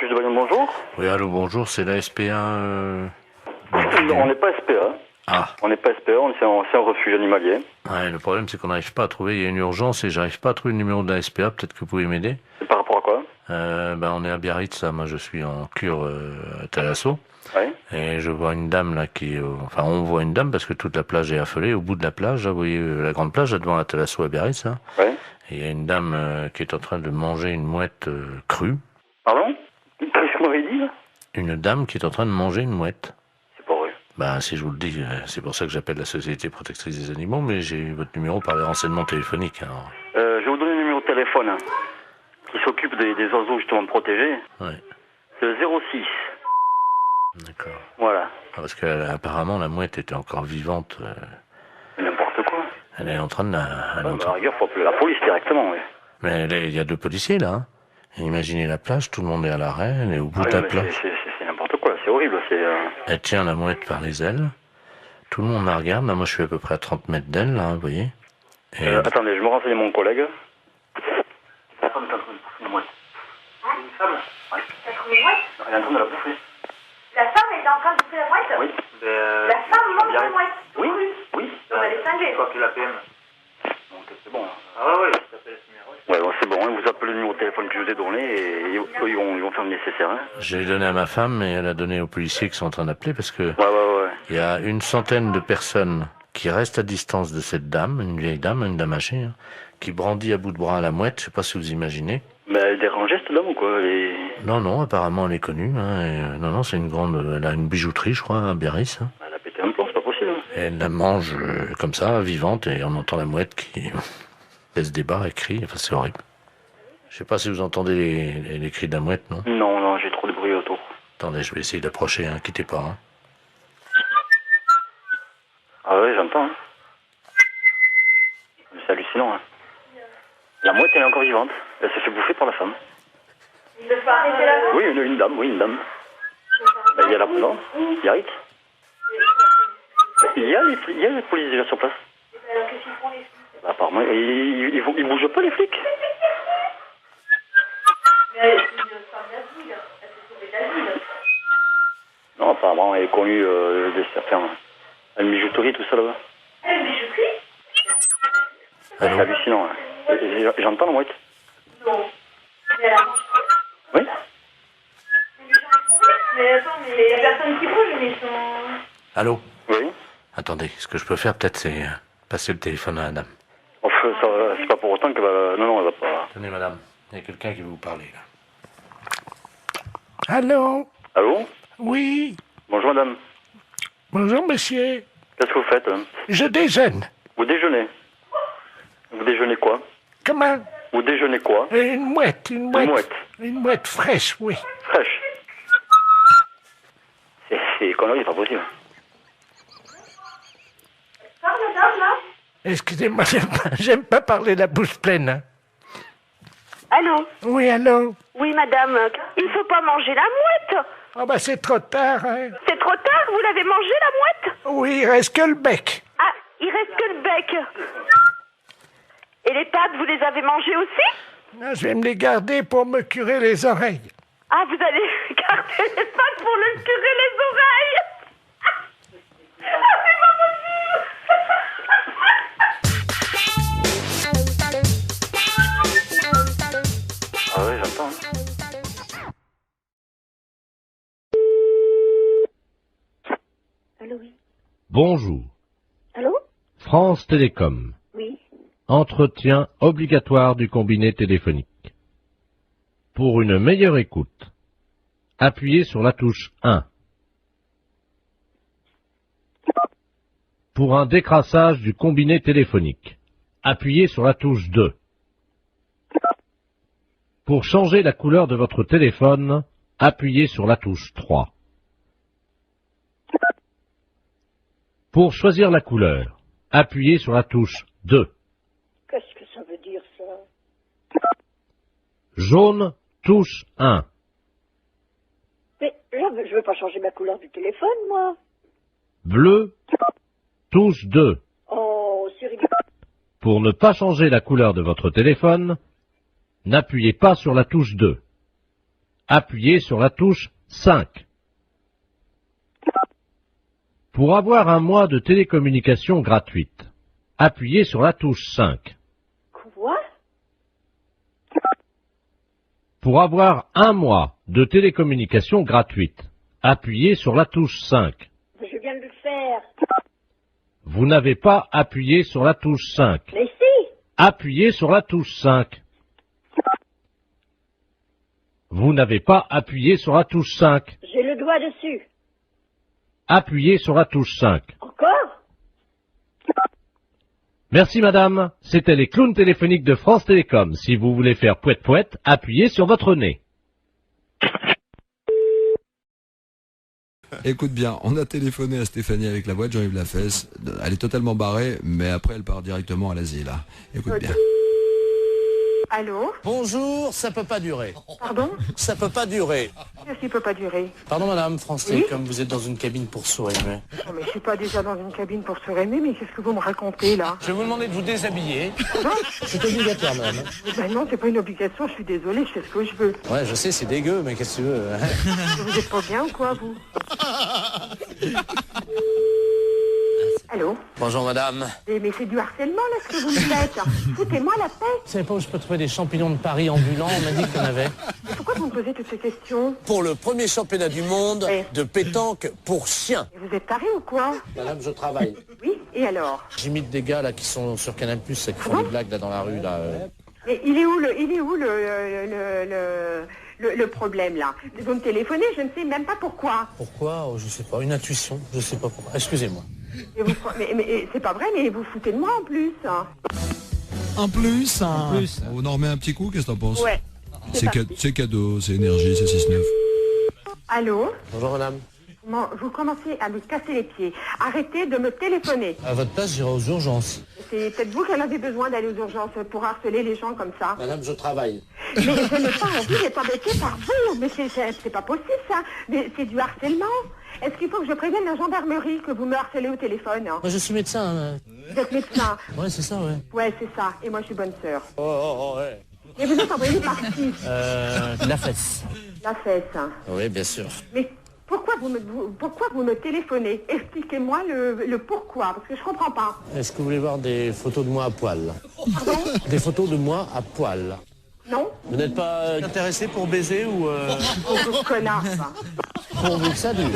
refuge de Bayonne, bonjour. Oui, allô, bonjour, c'est la SPA. On n'est pas SPA. Ah, On n'est pas SPA, c'est un refuge animalier. ouais, le problème c'est qu'on n'arrive pas à trouver, il y a une urgence et j'arrive pas à trouver le numéro de la SPA, peut-être que vous pouvez m'aider. C'est par rapport à quoi? On est à Biarritz, là, moi je suis en cure à Thalasso, Oui. et je vois une dame là enfin on voit une dame parce que toute la plage est affolée, au bout de la plage, là, vous voyez la grande plage là, devant la Thalasso à Biarritz, là. Oui. Et il y a une dame qui est en train de manger une mouette crue. Pardon? Qu'est-ce que vous m'avez dit là? Une dame qui est en train de manger une mouette. C'est pas vrai. Ben, si je vous le dis, c'est pour ça que j'appelle la Société protectrice des animaux, mais j'ai eu votre numéro par les renseignements téléphoniques. Alors. Je vais vous donner le numéro de téléphone hein, qui s'occupe des oiseaux justement protégés. Ouais, C'est le 06. d'accord. Voilà. Ah, parce qu'apparemment la mouette était encore vivante. N'importe quoi. Elle est en train de la... elle est en À train- la rigueur, faut appeler la police directement, oui. Mais il y a deux policiers là. Hein. Et imaginez la plage, tout le monde est à l'arrêt, elle est au bout de la mais plage. c'est n'importe quoi, c'est horrible. Elle tient la mouette par les ailes. Tout le monde la regarde. Là, moi, je suis à peu près à 30 mètres d'elle, là, vous voyez. Et Attendez, je me renseigne mon collègue. La femme est en train de bouffer une mouette. Une femme? Oui. T'as trouvé une mouette? Elle est en train de la bouffer. La femme est en train de bouffer la mouette? Oui. La femme mange la mouette? Oui, oui. Donc elle est cinglée. Quoi que la PM. Donc c'est bon. Ah ouais, ouais, ça s'appelle ce numéro. Ouais, bon, c'est bon, hein, vous appelez le numéro de téléphone que je vous ai donné et eux, ils vont faire le nécessaire. Hein. j'ai donné à ma femme et elle a donné aux policiers qui sont en train d'appeler parce que Ouais. il y a une centaine de personnes qui restent à distance de cette dame, une vieille dame, une dame âgée, hein, qui brandit à bout de bras la mouette. Je sais pas si vous imaginez. Mais elle dérangeait cette dame ou quoi? Non, apparemment elle est connue. Hein, et, non, c'est une grande. Elle a une bijouterie, je crois, à Biarritz. Hein. Elle a pété un plomb, c'est pas possible. Hein. Et elle la mange comme ça, vivante, et on entend la mouette qui laisse des barres et crie. Enfin, c'est horrible. Je sais pas si vous entendez les cris de la mouette, non? Non, j'ai trop de bruit autour. Attendez, je vais essayer d'approcher, hein, quittez pas. Hein. Ah ouais, j'entends. Hein. C'est hallucinant. Hein. La mouette, elle est encore vivante. Elle se fait bouffer par la femme. Il ne faut pas arrêter la mouette? Oui, une dame, oui, une dame. Ben, il y a la... Non, Biarritz. Il y a les polices déjà sur place. Alors qu'est-ce qu'ils font les flics? Apparemment, ils bougent pas les flics. Mais elle est une femme d'asile. Elle s'est sauvée d'asile. Non, apparemment, elle est connue de certains. Une bijouterie, tout ça là-bas. Elle est une bijouterie? C'est Allô? hallucinant. Hein. J'entends la mouette. Non. Mais elle a mangé. Oui. Mais attends, mais il y a personne qui bouge, mais ils sont... Allô? Oui. Attendez, ce que je peux faire peut-être c'est passer le téléphone à la dame. Enfin, c'est pas pour autant qu'elle va... Non, elle va pas... Tenez madame, il y a quelqu'un qui veut vous parler là. Allô? Allô? Oui, Bonjour madame. bonjour monsieur. Qu'est-ce que vous faites hein? Je déjeune. Vous déjeunez? Vous déjeunez quoi? Comment? Vous déjeunez quoi? Une mouette, une mouette. Une mouette. Une mouette fraîche, oui. Fraîche. C'est connerie, c'est pas possible. Parle, madame, là? Excusez-moi, j'aime pas parler la bouche pleine. Hein. Allô? Oui, allô? Oui, madame. Il faut pas manger la mouette. Oh bah c'est trop tard, hein. C'est trop tard, vous l'avez mangée, la mouette? Oui, il reste que le bec. Ah, il reste que le bec. Et les pattes, vous les avez mangées aussi? Non, je vais me les garder pour me curer les oreilles. Ah, vous allez garder les pattes pour le curer les oreilles? Ah, c'est pas possible! Ah oui, j'entends. Allô, oui. Bonjour. Allô? France Télécom. Oui. Entretien obligatoire du combiné téléphonique. Pour une meilleure écoute, appuyez sur la touche 1. Pour un décrassage du combiné téléphonique, appuyez sur la touche 2. Pour changer la couleur de votre téléphone, appuyez sur la touche 3. Pour choisir la couleur, appuyez sur la touche 2. Qu'est-ce que ça veut dire, ça? Jaune, touche 1. Mais là, je veux pas changer ma couleur du téléphone, moi. Bleu, touche 2. Oh, c'est rigolo. Pour ne pas changer la couleur de votre téléphone, n'appuyez pas sur la touche 2. appuyez sur la touche 5. Pour avoir un mois de télécommunication gratuite, appuyez sur la touche 5. Quoi? Pour avoir un mois de télécommunication gratuite, appuyez sur la touche 5. Je viens de le faire. Vous n'avez pas appuyé sur la touche 5. Mais si! Appuyez sur la touche 5. Vous n'avez pas appuyé sur la touche 5. J'ai le doigt dessus. Appuyez sur la touche 5. Encore? Merci madame. C'était les clowns téléphoniques de France Télécom. Si vous voulez faire pouet-pouet, appuyez sur votre nez. Écoute bien, on a téléphoné à Stéphanie avec la voix de Jean-Yves Lafesse. Elle est totalement barrée, mais après elle part directement à l'asile. Écoute bien. Allô? Bonjour, ça peut pas durer. Pardon? Ça peut pas durer. Qu'est-ce qui peut pas durer? Pardon madame, France Télécom, vous êtes dans une cabine pour sourds muets. Non, mais je suis pas déjà dans une cabine pour sourds muets, mais qu'est-ce que vous me racontez, là? Je vais vous demander de vous déshabiller. Non? C'est obligatoire madame. Ben non, c'est pas une obligation, je suis désolée, je fais ce que je veux. Ouais, je sais, c'est dégueu, mais qu'est-ce que tu veux hein? Vous êtes pas bien ou quoi, vous? Allô? Bonjour madame. Mais c'est du harcèlement, là, ce que vous me faites. Foutez-moi la paix. Vous savez pas où je peux trouver des champignons de Paris ambulants? On m'a dit qu'il y en avait. Mais pourquoi vous me posez toutes ces questions? Pour le premier championnat du monde Oui. de pétanque pour chiens. Et vous êtes taré ou quoi? Madame, je travaille. Oui, et alors? J'imite des gars là qui sont sur Canal+, qui font des blagues là dans la rue là. Mais il est où le problème, là? Vous me téléphonez, je ne sais même pas pourquoi. Pourquoi? Oh, je sais pas, une intuition, je sais pas pourquoi. Excusez-moi. Et vous, mais c'est pas vrai, mais vous foutez de moi en plus. En plus, on en remet un petit coup, qu'est-ce que t'en penses? Ouais. C'est cadeau, c'est énergie, c'est 6-9. Allô? Bonjour madame. Vous commencez à me casser les pieds. Arrêtez de me téléphoner. À votre place, j'irai aux urgences. C'est peut-être vous qui en avez besoin d'aller aux urgences pour harceler les gens comme ça. Madame, je travaille. Mais je n'ai pas envie d'être embêtée par vous. Mais c'est pas possible, ça. Mais c'est du harcèlement. Est-ce qu'il faut que je prévienne la gendarmerie que vous me harcelez au téléphone? Moi, je suis médecin. Vous êtes médecin? Ouais, c'est ça, ouais. Ouais, c'est ça. Et moi, je suis bonne sœur. Oh, ouais. Et vous êtes envoyé par qui? La fesse. La fesse. Oui, bien sûr. Mais pourquoi vous me téléphonez? Expliquez-moi le pourquoi, parce que je comprends pas. Est-ce que vous voulez voir des photos de moi à poil? Pardon? Des photos de moi à poil. Non? Vous n'êtes pas intéressé pour baiser ou Oh, connard, ça. pourvu que ça dure?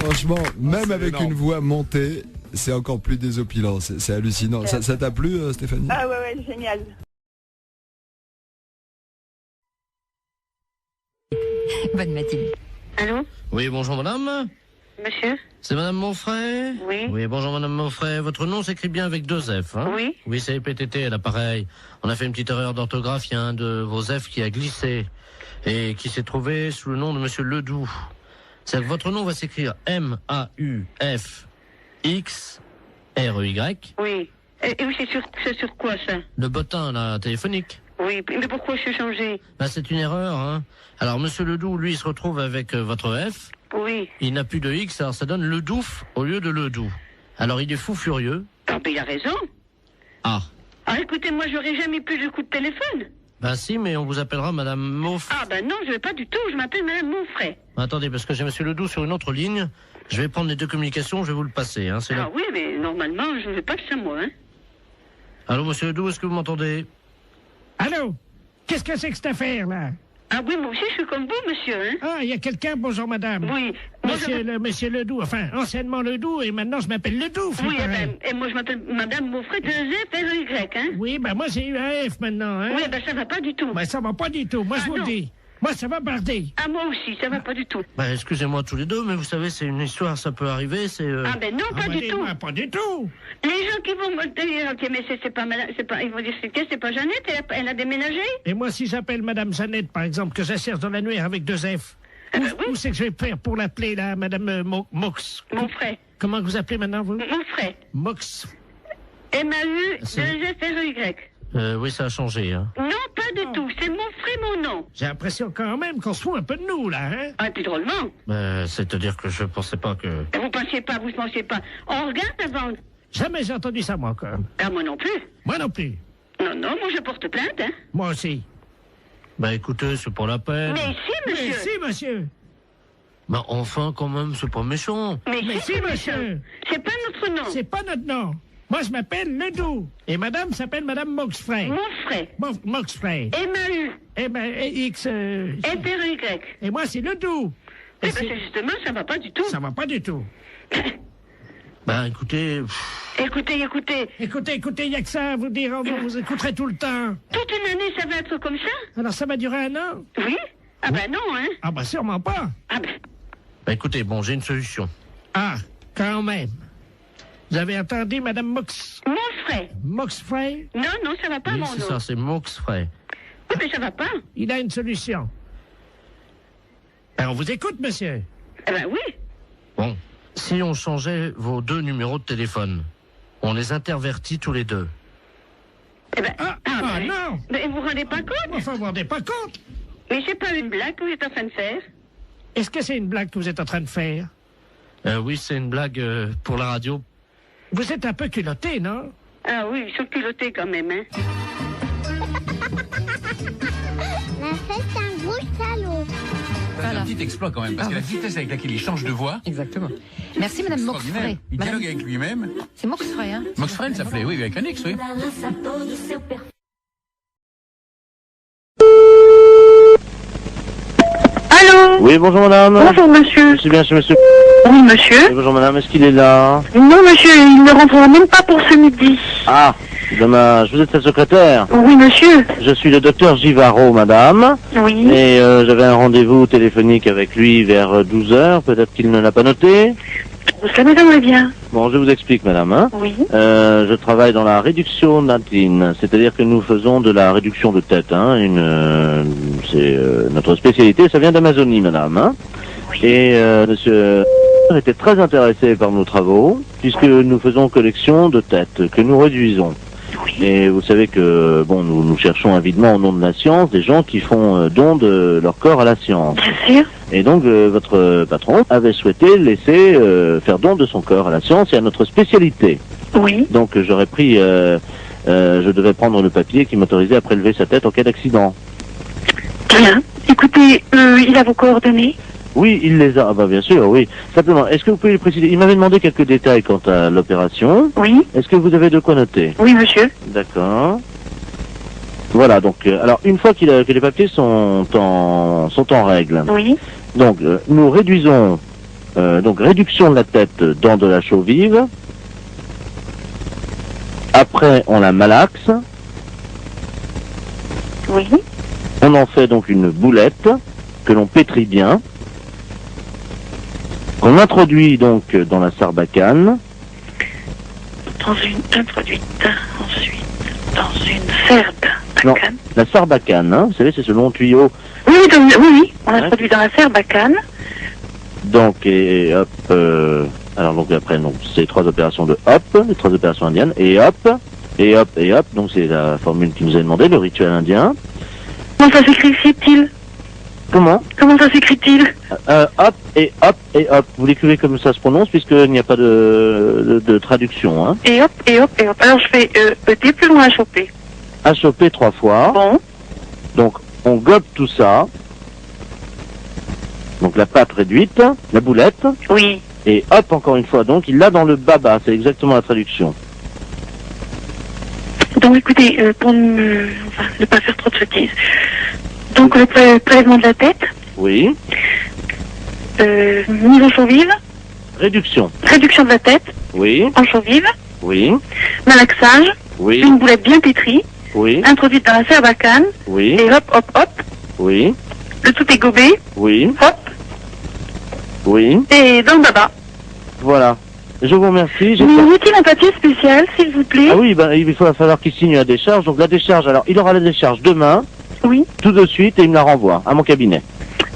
Franchement, même avec une voix montée, c'est encore plus désopilant, c'est hallucinant. Ça t'a plu, Stéphanie? Ah ouais, génial. Bonne matinée. Allô? Oui, bonjour madame. Monsieur? C'est madame Monfray? Oui. Oui, bonjour madame Monfray. Votre nom s'écrit bien avec 2 F, hein? Oui. Oui, c'est PTT à l'appareil. On a fait une petite erreur d'orthographe. Il y a un de vos F qui a glissé et qui s'est trouvé sous le nom de monsieur Ledoux. Votre nom va s'écrire M-A-U-F-X-R-E-Y. Oui. Et oui, c'est sur quoi, ça? Le bottin, là, téléphonique. Oui, mais pourquoi je suis changé? Bah, c'est une erreur, hein. Alors, monsieur Ledoux, lui, il se retrouve avec votre F. Oui. Il n'a plus de X, alors ça donne Ledouf au lieu de Ledoux. Alors, il est fou furieux. Ah, mais il a raison. Ah. Ah, écoutez, moi, j'aurais jamais plus de coup de téléphone. Ben si, mais on vous appellera madame Monfray. Ah, ben non, je vais pas du tout. Je m'appelle madame Monfray. Attendez, parce que j'ai monsieur Ledoux sur une autre ligne. Je vais prendre les 2 communications, je vais vous le passer, hein. Ah oui, mais normalement, je ne vais pas que ça, moi, hein. Allô, monsieur Ledoux, est-ce que vous m'entendez? Allô? Qu'est-ce que c'est que cette affaire-là? Ah oui, moi aussi, je suis comme vous, monsieur, hein. Ah, il y a quelqu'un, bonjour madame. Oui. Monsieur Ledoux, enfin, anciennement Ledoux, et maintenant je m'appelle Ledoux. Oui, et moi, je m'appelle madame Monfray, 2F-R-E-Y, hein. Oui, ben moi, j'ai eu un F maintenant, hein. Oui, ben ça va pas du tout. Ben ça va pas du tout, moi je vous le dis. Moi, ça va barder. Ah, moi aussi, ça va pas du tout. Ben, excusez-moi tous les deux, mais vous savez, c'est une histoire, ça peut arriver, c'est... Ah, ben non, pas du tout. Pas du tout. Les gens qui vont me dire, ok, mais c'est pas madame, ils vont dire, c'est pas Jeannette, elle a déménagé. Et moi, si j'appelle madame Jeannette, par exemple, que j'assère dans l'annuaire avec 2 F, où c'est que je vais faire pour l'appeler, là, madame Mox? Monfray. Comment vous appelez maintenant, vous? Monfray. Mox. M-A-U-2-F-R-E-Y. oui, ça a changé, hein. Non, pas du tout. C'est Monfray, mon nom. J'ai l'impression quand même qu'on se fout un peu de nous, là, hein? Ah, puis drôlement. C'est-à-dire que je pensais pas que... Vous pensiez pas. On regarde avant. Jamais j'ai entendu ça, moi, quand même. Ah, moi non plus. Moi non plus. Non, Non, moi je porte plainte, hein. Moi aussi. Bah écoutez, c'est pas la peine. Mais si, monsieur. Mais si, monsieur. Bah enfin, quand même, c'est pas méchant. Mais si, monsieur. C'est pas notre nom. C'est pas notre nom. Moi, je m'appelle Ledoux. Et madame s'appelle madame Moxfray. Moxfray. Moxfray. M-A-U. Eh ben, X... F-R-Y. Et moi, c'est Ledoux. Eh ben, c'est justement, ça va pas du tout. Ça va pas du tout. Bah écoutez... Écoutez. Écoutez, il n'y a que ça à vous dire. Vous écouterez tout le temps. Toute une année, ça va être comme ça? Alors, ça va durer 1 an? Oui? Ah ben non, hein. Ah ben, sûrement pas. Ah ben... Bah écoutez, bon, j'ai une solution. Ah, quand même. Vous avez entendu, madame Moxfray. Moxfray? Non, ça va pas, Oui, mon c'est nom. ça, c'est Moxfray. Oui, mais ça va pas. Il a une solution. Ben, on vous écoute, monsieur. Eh ben oui. Bon, si on changeait vos 2 numéros de téléphone, on les intervertit tous les 2. Eh ben... ben, non. Mais vous vous rendez pas compte? Enfin, vous vous rendez pas compte? Mais c'est pas une blague que vous êtes en train de faire. Est-ce que c'est une blague que vous êtes en train de faire? Oui, c'est une blague pour la radio. Vous êtes un peu culotté, non? Ah oui, ils sont culottés quand même, hein. Mais c'est un gros salaud. C'est un petit exploit quand même, parce que la vitesse avec laquelle il change de voix... Exactement. Merci, madame Moxfray. Il dialogue avec lui-même. C'est Moxfray, hein? Moxfray, ça s'appelait, oui, avec un X, oui. Allô? Oui, bonjour madame. Bonjour, monsieur. Je suis bien chez monsieur. Oui, monsieur. Oui, bonjour madame, est-ce qu'il est là? Non, monsieur, il ne rentrera même pas pour ce midi. Ah, dommage, vous êtes sa secrétaire? Oui, monsieur. Je suis le docteur Givaro, madame. Oui. Et j'avais un rendez-vous téléphonique avec lui vers 12h, peut-être qu'il ne l'a pas noté. Ça m'étonnerait bien. Bon, je vous explique, madame. Hein. Oui. Je travaille dans la réduction natine, c'est-à-dire que nous faisons de la réduction de tête. Hein, c'est notre spécialité, ça vient d'Amazonie, madame. Hein. Oui. Et monsieur était très intéressé par nos travaux, puisque nous faisons collection de têtes, que nous réduisons. Oui. Et vous savez que, bon, nous cherchons avidement au nom de la science des gens qui font don de leur corps à la science. Bien sûr. Et donc, votre patron avait souhaité laisser faire don de son corps à la science et à notre spécialité. Oui. Donc, j'aurais pris, je devais prendre le papier qui m'autorisait à prélever sa tête en cas d'accident. Bien. Écoutez, il a vos coordonnées? Oui, il les a. Ah bah bien sûr, oui. Simplement, est-ce que vous pouvez lui préciser? Il m'avait demandé quelques détails quant à l'opération. Oui. Est-ce que vous avez de quoi noter? Oui, monsieur. D'accord. Voilà, donc, alors, une fois que les papiers sont en règle. Oui. Donc, nous réduisons, donc, réduction de la tête dans de la chaux vive. Après, on la malaxe. Oui. On en fait donc une boulette que l'on pétrit bien. Qu'on introduit donc dans la sarbacane. Introduite ensuite dans une sarbacane. Non, la sarbacane, hein, vous savez, c'est ce long tuyau. Oui, oui, on introduit dans la sarbacane. Donc, et hop, alors donc après, donc, c'est 3 opérations de hop, les 3 opérations indiennes, et hop, et hop, et hop, donc c'est la formule qui nous a demandé, le rituel indien. Comment ça s'écrit-il? Comment ça s'écrit-il? Hop, et hop, et hop. Vous l'écrivez comme ça se prononce, puisqu'il n'y a pas de traduction, hein. Et hop, et hop, et hop. Alors je fais ET plus loin à choper. À choper 3 fois. Bon. Donc, on gobe tout ça. Donc la pâte réduite, la boulette. Oui. Et hop, encore une fois. Donc, il l'a dans le baba, c'est exactement la traduction. Donc écoutez, pour ne pas faire trop de sottises. Donc le prélèvement de la tête. Oui. Mise en chaux vive. Réduction. Réduction de la tête. Oui. En chaux vive. Oui. Malaxage. Oui. Une boulette bien pétrie. Oui. Introduite dans la sarbacane. Oui. Et hop, hop, hop. Oui. Le tout est gobé. Oui. Hop. Oui. Et dans le baba. Voilà. Je vous remercie. Nous est-il un papier spécial, s'il vous plaît? Ah oui, ben, il va falloir qu'il signe la décharge. Donc la décharge, alors il aura la décharge demain. Oui. Tout de suite et il me la renvoie à mon cabinet.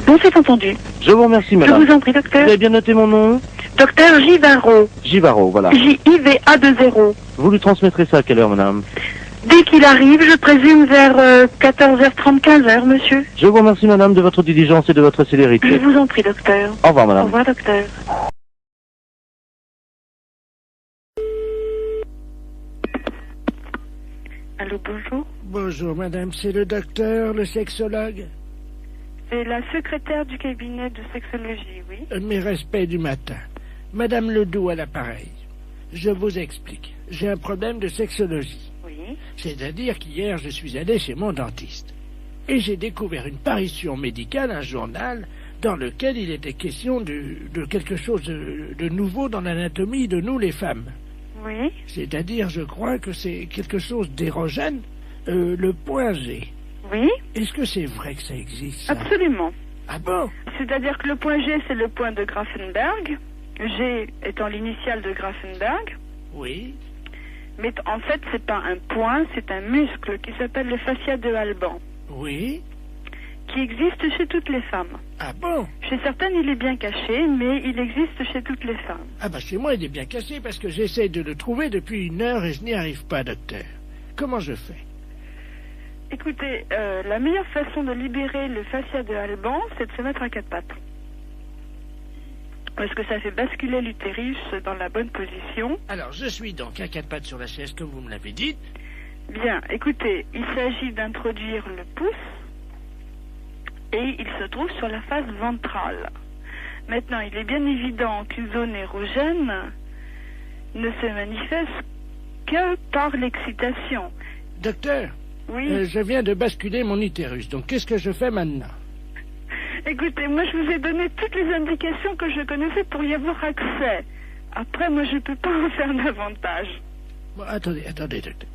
Bon, c'est entendu. Je vous remercie, madame. Je vous en prie, docteur. Vous avez bien noté mon nom? Docteur Givaro. Givaro, voilà. J-I-V-A-2-0. Vous lui transmettrez ça à quelle heure, madame? Dès qu'il arrive, je présume vers 14h30, 15h, monsieur. Je vous remercie, madame, de votre diligence et de votre célérité. Je vous en prie, docteur. Au revoir, madame. Au revoir, docteur. Allô, bonjour. Bonjour, madame. C'est le docteur, le sexologue? C'est la secrétaire du cabinet de sexologie, oui. Mes respects du matin. Madame Ledoux à l'appareil. Je vous explique. J'ai un problème de sexologie. Oui. C'est-à-dire qu'hier, je suis allé chez mon dentiste. Et j'ai découvert une parution médicale, un journal, dans lequel il était question de quelque chose de nouveau dans l'anatomie de nous, les femmes. Oui. C'est-à-dire, je crois que c'est quelque chose d'érogène, le point G. Oui. Est-ce que c'est vrai que ça existe, ça? Absolument. Ah bon? C'est-à-dire que le point G, c'est le point de Grafenberg. G étant l'initiale de Grafenberg. Oui. Mais en fait, c'est pas un point, c'est un muscle qui s'appelle le fascia de Alban. Oui. Qui existe chez toutes les femmes. Ah bon? Chez certaines, il est bien caché, mais il existe chez toutes les femmes. Ah bah chez moi, il est bien caché parce que j'essaie de le trouver depuis 1 heure et je n'y arrive pas, docteur. Comment je fais? Écoutez, la meilleure façon de libérer le fascia de Alban, c'est de se mettre à 4 pattes. Parce que ça fait basculer l'utérus dans la bonne position. Alors, je suis donc à 4 pattes sur la chaise, comme vous me l'avez dit. Bien, écoutez, il s'agit d'introduire le pouce et il se trouve sur la face ventrale. Maintenant, il est bien évident qu'une zone érogène ne se manifeste que par l'excitation. Docteur, oui. Je viens de basculer mon utérus, donc qu'est-ce que je fais maintenant? Écoutez, moi je vous ai donné toutes les indications que je connaissais pour y avoir accès. Après, moi je peux pas en faire davantage. Bon, attendez, docteur.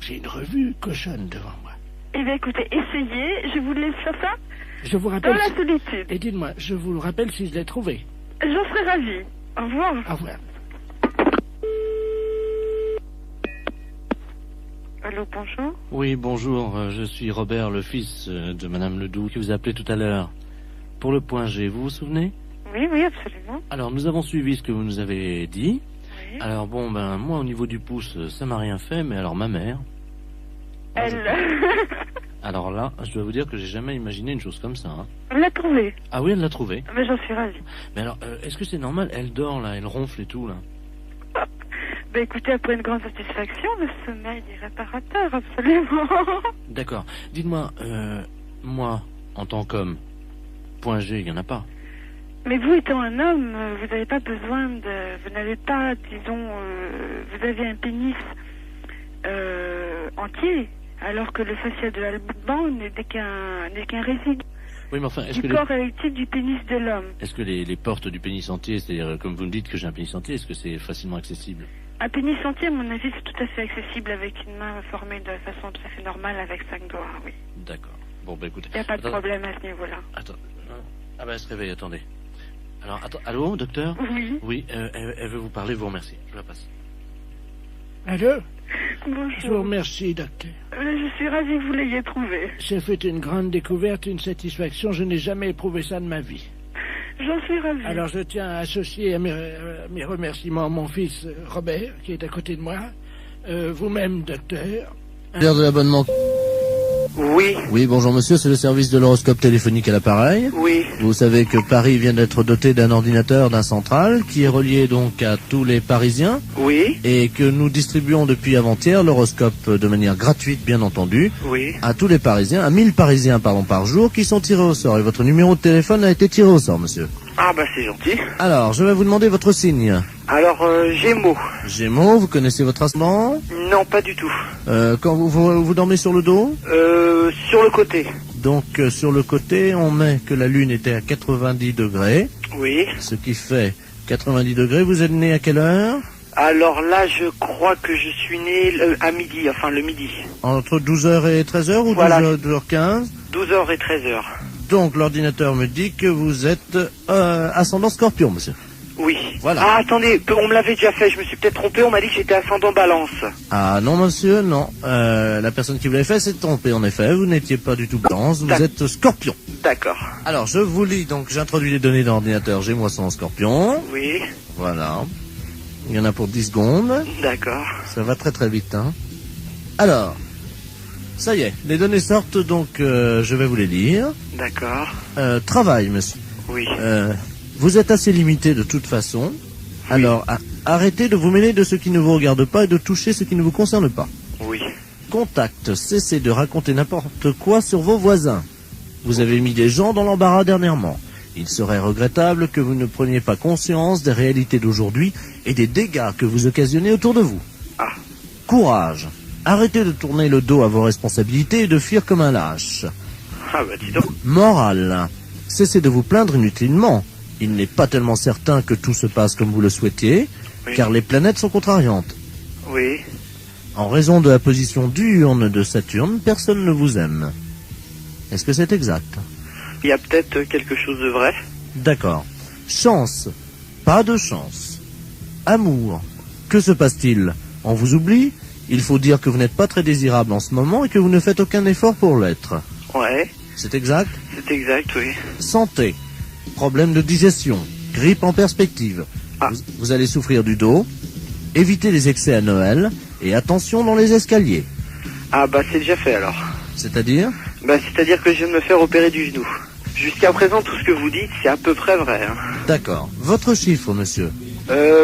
J'ai une revue cochonne devant moi. Eh bien écoutez, essayez, je vous laisse faire ça. Je vous rappelle... Dans la solitude. Et dites-moi, je vous le rappelle si je l'ai trouvé. J'en serais ravie. Au revoir. Au revoir. Allô, bonjour. Oui, bonjour, je suis Robert, le fils de Madame Ledoux, qui vous a appelé tout à l'heure. Pour le point G, vous vous souvenez? Oui, absolument. Alors, nous avons suivi ce que vous nous avez dit. Oui. Alors, bon, ben, moi, au niveau du pouce, ça m'a rien fait, mais alors, ma mère... Elle... Alors là, je dois vous dire que j'ai jamais imaginé une chose comme ça. Hein. Elle l'a trouvée. Ah oui, elle l'a trouvée. Mais j'en suis ravie. Mais alors, est-ce que c'est normal? Elle dort, là, elle ronfle et tout, là. Ben écoutez, après une grande satisfaction, le sommeil est réparateur, absolument. D'accord. Dites-moi, moi, en tant qu'homme, point G, il n'y en a pas. Mais vous étant un homme, vous n'avez pas besoin de... Vous n'avez pas, disons... vous avez un pénis entier, alors que le fascia de Alban n'est qu'un résidu. Oui, mais enfin, est-ce du que corps érectile du pénis de l'homme. Est-ce que les portes du pénis entier, c'est-à-dire, comme vous me dites que j'ai un pénis entier, est-ce que c'est facilement accessible? Un pénis entier, à mon avis, c'est tout à fait accessible avec une main formée de façon tout à fait normale avec 5 doigts, oui. D'accord. Bon, bah écoutez... Il n'y a pas de problème à ce niveau-là. Attends. Ah bah elle se réveille, attendez. Alors, attends, allô, docteur? Oui. Oui, elle veut vous parler, je vous remercie. Je la passe. Allô? Bonjour. Je vous remercie, docteur. Je suis ravie que vous l'ayez trouvé. J'ai fait une grande découverte, une satisfaction. Je n'ai jamais éprouvé ça de ma vie. J'en suis ravie. Alors je tiens à associer à mes remerciements mon fils Robert, qui est à côté de moi. Vous-même, docteur. L'heure de l'abonnement. Oui. Oui, bonjour monsieur, c'est le service de l'horoscope téléphonique à l'appareil. Oui. Vous savez que Paris vient d'être doté d'un ordinateur, d'un central, qui est relié donc à tous les Parisiens. Oui. Et que nous distribuons depuis avant-hier l'horoscope de manière gratuite, bien entendu. Oui. À tous les Parisiens, à 1000 Parisiens, pardon, par jour, qui sont tirés au sort. Et votre numéro de téléphone a été tiré au sort, monsieur. Ah bah c'est gentil. Alors, je vais vous demander votre signe. Alors, Gémeaux. Gémeaux, vous connaissez votre ascendant? Non, pas du tout. Quand vous dormez sur le dos? Sur le côté. Donc, sur le côté, on met que la Lune était à 90 degrés. Oui. Ce qui fait 90 degrés. Vous êtes né à quelle heure? Alors là, je crois que je suis né à midi, enfin le midi. Entre 12h et 13h ou voilà. 12h15? 12h et 13h. Donc, l'ordinateur me dit que vous êtes ascendant Scorpion, monsieur. Oui. Voilà. Ah, attendez, on me l'avait déjà fait, je me suis peut-être trompé, on m'a dit que j'étais ascendant Balance. Ah non, monsieur, non. La personne qui vous l'avait fait s'est trompée, en effet. Vous n'étiez pas du tout Balance, vous êtes Scorpion. D'accord. Alors, je vous lis, donc j'introduis les données de l'ordinateur, j'ai moi son Scorpion. Oui. Voilà. Il y en a pour 10 secondes. D'accord. Ça va très très vite, hein. Alors, ça y est, les données sortent, donc je vais vous les lire. D'accord. Travail, monsieur. Oui. Vous êtes assez limité de toute façon. Oui. Alors, arrêtez de vous mêler de ce qui ne vous regarde pas et de toucher ce qui ne vous concerne pas. Oui. Contact, cessez de raconter n'importe quoi sur vos voisins. Vous avez mis des gens dans l'embarras dernièrement. Il serait regrettable que vous ne preniez pas conscience des réalités d'aujourd'hui et des dégâts que vous occasionnez autour de vous. Courage. Arrêtez de tourner le dos à vos responsabilités et de fuir comme un lâche. Ah bah dis donc. Morale. Cessez de vous plaindre inutilement. Il n'est pas tellement certain que tout se passe comme vous le souhaitiez, car les planètes sont contrariantes. Oui. En raison de la position diurne de Saturne, personne ne vous aime. Est-ce que c'est exact? Il y a peut-être quelque chose de vrai. D'accord. Chance. Pas de chance. Amour. Que se passe-t-il? On vous oublie? Il faut dire que vous n'êtes pas très désirable en ce moment et que vous ne faites aucun effort pour l'être. Ouais. C'est exact? C'est exact, oui. Santé. Problème de digestion. Grippe en perspective. Vous allez souffrir du dos. Évitez les excès à Noël. Et attention dans les escaliers. Ah bah c'est déjà fait alors. C'est-à-dire? Bah c'est-à-dire que je viens de me faire opérer du genou. Jusqu'à présent, tout ce que vous dites, c'est à peu près vrai. Hein. D'accord. Votre chiffre, monsieur?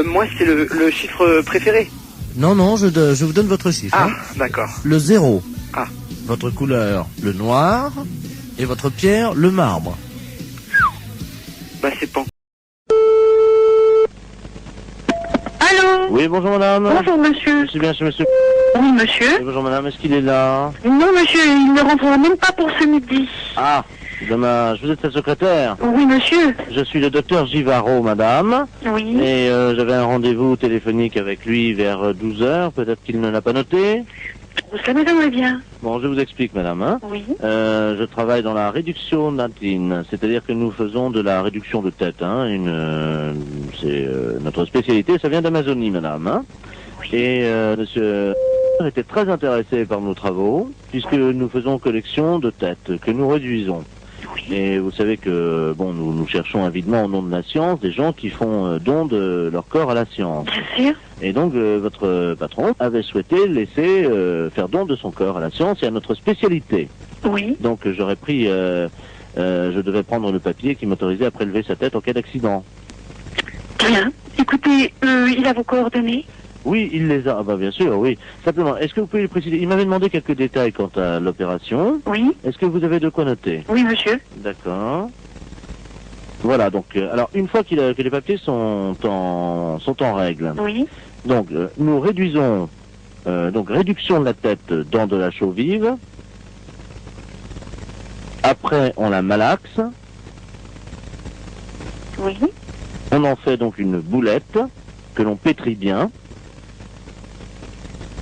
Moi, c'est le chiffre préféré. Non, je vous donne votre chiffre. Ah, d'accord. Le 0. Ah. Votre couleur, le noir. Et votre pierre, le marbre. Bah c'est pas... Allô? Oui, bonjour madame. Bonjour monsieur. Je suis bien chez monsieur. Oui monsieur. Oui, bonjour madame, est-ce qu'il est là? Non monsieur, il ne rentrera même pas pour ce midi. Ah, dommage. Vous êtes sa secrétaire? Oui monsieur. Je suis le docteur Givaro, madame. Oui. Et j'avais un rendez-vous téléphonique avec lui vers 12h. Peut-être qu'il ne l'a pas noté. Ça m'étonnerait bien. Bon, je vous explique, madame. Hein. Oui. Je travaille dans la réduction natine, c'est-à-dire que nous faisons de la réduction de tête. Hein. C'est notre spécialité, ça vient d'Amazonie, madame. Hein. Oui. Et monsieur était très intéressé par nos travaux, puisque nous faisons collection de têtes, que nous réduisons. Oui. Et vous savez que, bon, nous cherchons avidement au nom de la science des gens qui font don de leur corps à la science. Bien sûr. Et donc, votre patron avait souhaité laisser faire don de son corps à la science et à notre spécialité. Oui. Donc, j'aurais pris... je devais prendre le papier qui m'autorisait à prélever sa tête en cas d'accident. Bien. Écoutez, il a vos coordonnées? Oui, il les a. Ah bah bien sûr, oui. Simplement, est-ce que vous pouvez lui préciser? Il m'avait demandé quelques détails quant à l'opération. Oui. Est-ce que vous avez de quoi noter? Oui, monsieur. D'accord. Voilà, donc, alors, une fois que les papiers sont en règle. Oui. Donc, nous réduisons, donc, réduction de la tête dans de la chaux vive. Après, on la malaxe. Oui. On en fait donc une boulette que l'on pétrit bien.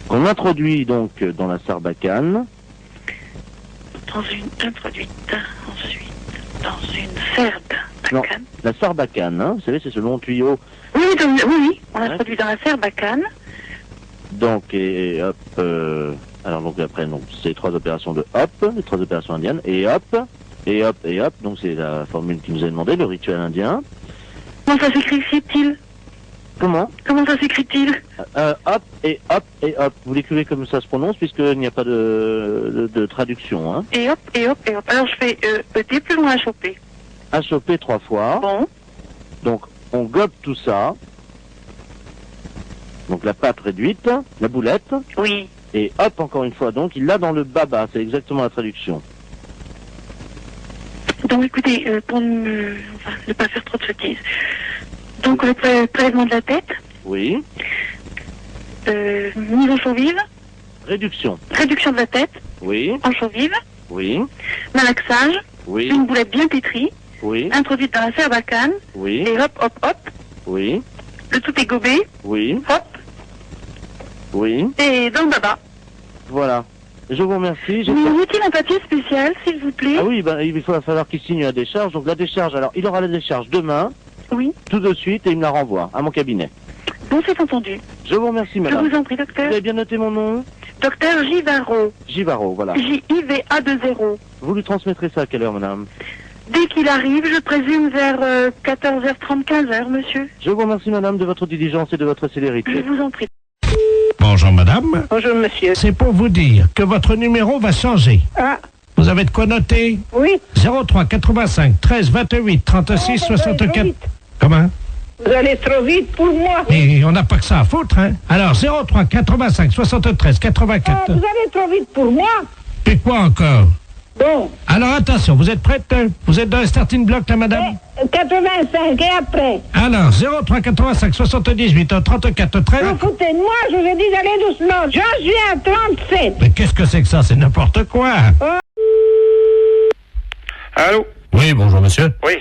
Qu'on introduit donc dans la sarbacane. Introduite ensuite dans une sarbacane. Non, la sarbacane, hein, vous savez, c'est ce long tuyau. Oui, on introduit dans la sarbacane. Donc, et hop, alors donc après, donc, c'est 3 opérations de hop, les 3 opérations indiennes, et hop, et hop, et hop, donc c'est la formule qui nous a demandé, le rituel indien. Comment ça s'écrit-il? Comment ça s'écrit-il? Hop et hop et hop. Vous l'écrivez comme ça se prononce puisqu'il n'y a pas de traduction. Hein. Et hop et hop et hop. Alors je fais ET plus loin HOP. HOP 3 fois. Bon. Donc on gobe tout ça. Donc la pâte réduite, la boulette. Oui. Et hop encore une fois. Donc il l'a dans le baba. C'est exactement la traduction. Donc écoutez, pour ne pas faire trop de sottises. Donc le prélèvement de la tête. Oui. Mise en chaux vive. Réduction. Réduction de la tête. Oui. En chaux vive. Oui. Malaxage. Oui. Une boulette bien pétrie. Oui. Introduite dans la sarbacane. Oui. Et hop, hop, hop. Oui. Le tout est gobé. Oui. Hop. Oui. Et dans le baba. Voilà. Je vous remercie. Nous est-il un papier spécial, s'il vous plaît? Ah oui, ben, il va falloir qu'il signe la décharge. Donc la décharge, alors il aura la décharge demain. Oui. Tout de suite et il me la renvoie à mon cabinet. Bon, c'est entendu. Je vous remercie, madame. Je vous en prie, docteur. Vous avez bien noté mon nom? Docteur Givaro. Givaro, voilà. J-I-V-A-2-0. Vous lui transmettrez ça à quelle heure, madame? Dès qu'il arrive, je présume vers 14h30, 15h, monsieur. Je vous remercie, madame, de votre diligence et de votre célérité. Je vous en prie. Bonjour, madame. Bonjour, monsieur. C'est pour vous dire que votre numéro va changer. Ah. Vous avez de quoi noter? Oui. 03 85 13 28 36 64. Comment? Vous allez trop vite pour moi. Et on n'a pas que ça à foutre, hein. Alors, 03 85 73 84. Vous allez trop vite pour moi. Et quoi encore? Bon. Alors, attention, vous êtes prête? Vous êtes dans le starting block, là, madame? 85 et après. Alors, 03 85 78 34 13. Écoutez, moi, je vous ai dit d'aller doucement. J'en suis à 37. Mais qu'est-ce que c'est que ça? C'est n'importe quoi. Allô? Oui, bonjour, monsieur. Oui.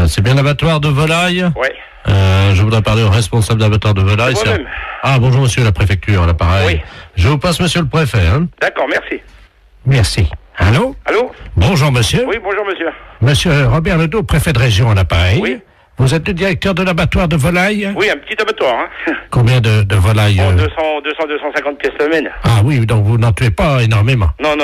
C'est bien l'abattoir de volaille? Oui. Je voudrais parler au responsable d'abattoir de volaille. C'est moi-même. Ah, bonjour, monsieur, la préfecture, à l'appareil. Oui. Je vous passe, monsieur le préfet, hein. D'accord, merci. Merci. Allô? Allô? Bonjour, monsieur. Oui, bonjour, monsieur. Monsieur Robert Ledoux, préfet de région à l'appareil. Oui. Vous êtes le directeur de l'abattoir de volaille? Oui, un petit abattoir, hein. Combien de volailles? 250 pièces semaine. Ah oui, donc vous n'en tuez pas énormément. Non.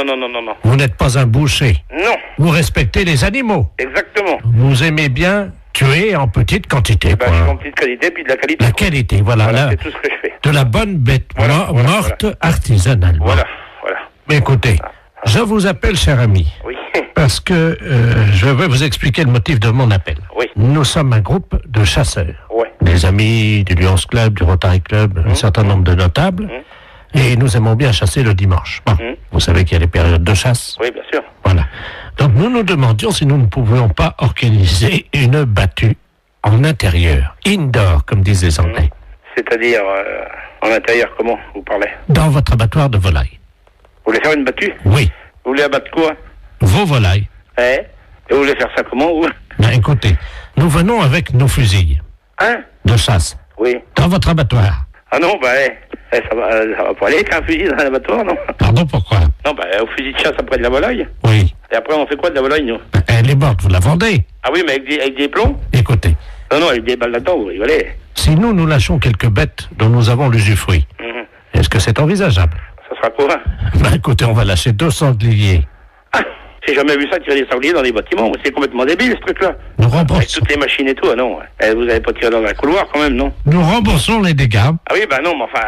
Vous n'êtes pas un boucher. Non. Vous respectez les animaux. Exactement. Vous aimez bien tuer en petite quantité. Je suis en petite qualité, puis de la qualité. La qualité, voilà. C'est tout ce que je fais. De la bonne bête morte artisanalement. Voilà. Mais écoutez, je vous appelle, cher ami. Oui. Parce que je veux vous expliquer le motif de mon appel. Oui. Nous sommes un groupe de chasseurs. Ouais. Des amis du Lions Club, du Rotary Club, un certain nombre de notables. Et nous aimons bien chasser le dimanche. Bon, vous savez qu'il y a des périodes de chasse. Oui, bien sûr. Voilà. Donc nous nous demandions si nous ne pouvions pas organiser une battue en intérieur, indoor, comme disent les Anglais. C'est-à-dire, en intérieur, comment vous parlez? Dans votre abattoir de volaille. Vous voulez faire une battue? Oui. Vous voulez abattre quoi? Vos volailles. Et vous voulez faire ça comment, vous? Ben, écoutez, nous venons avec nos fusils. Hein? De chasse. Oui. Dans votre abattoir. Ah non, ça va pas aller avec un fusil dans l'abattoir, non? Pardon, pourquoi? Non, au fusil de chasse après de la volaille. Oui. Et après, on fait quoi de la volaille, nous? Elle est morte, vous la vendez? Ah oui, mais avec des plombs? Écoutez. Non, avec des balles là-dedans, vous rigolez. Si nous lâchons quelques bêtes dont nous avons l'usufruit, est-ce que c'est envisageable? Ça sera quoi? Ben écoutez, on va lâcher 2 sangliers. Ah, j'ai jamais vu ça, tirer des sangliers dans des bâtiments. C'est complètement débile, ce truc-là. Nous remboursons. Avec toutes les machines et tout, ah non. Vous n'allez pas tirer dans un couloir, quand même, non? Nous remboursons les dégâts. Ah oui, non, mais enfin,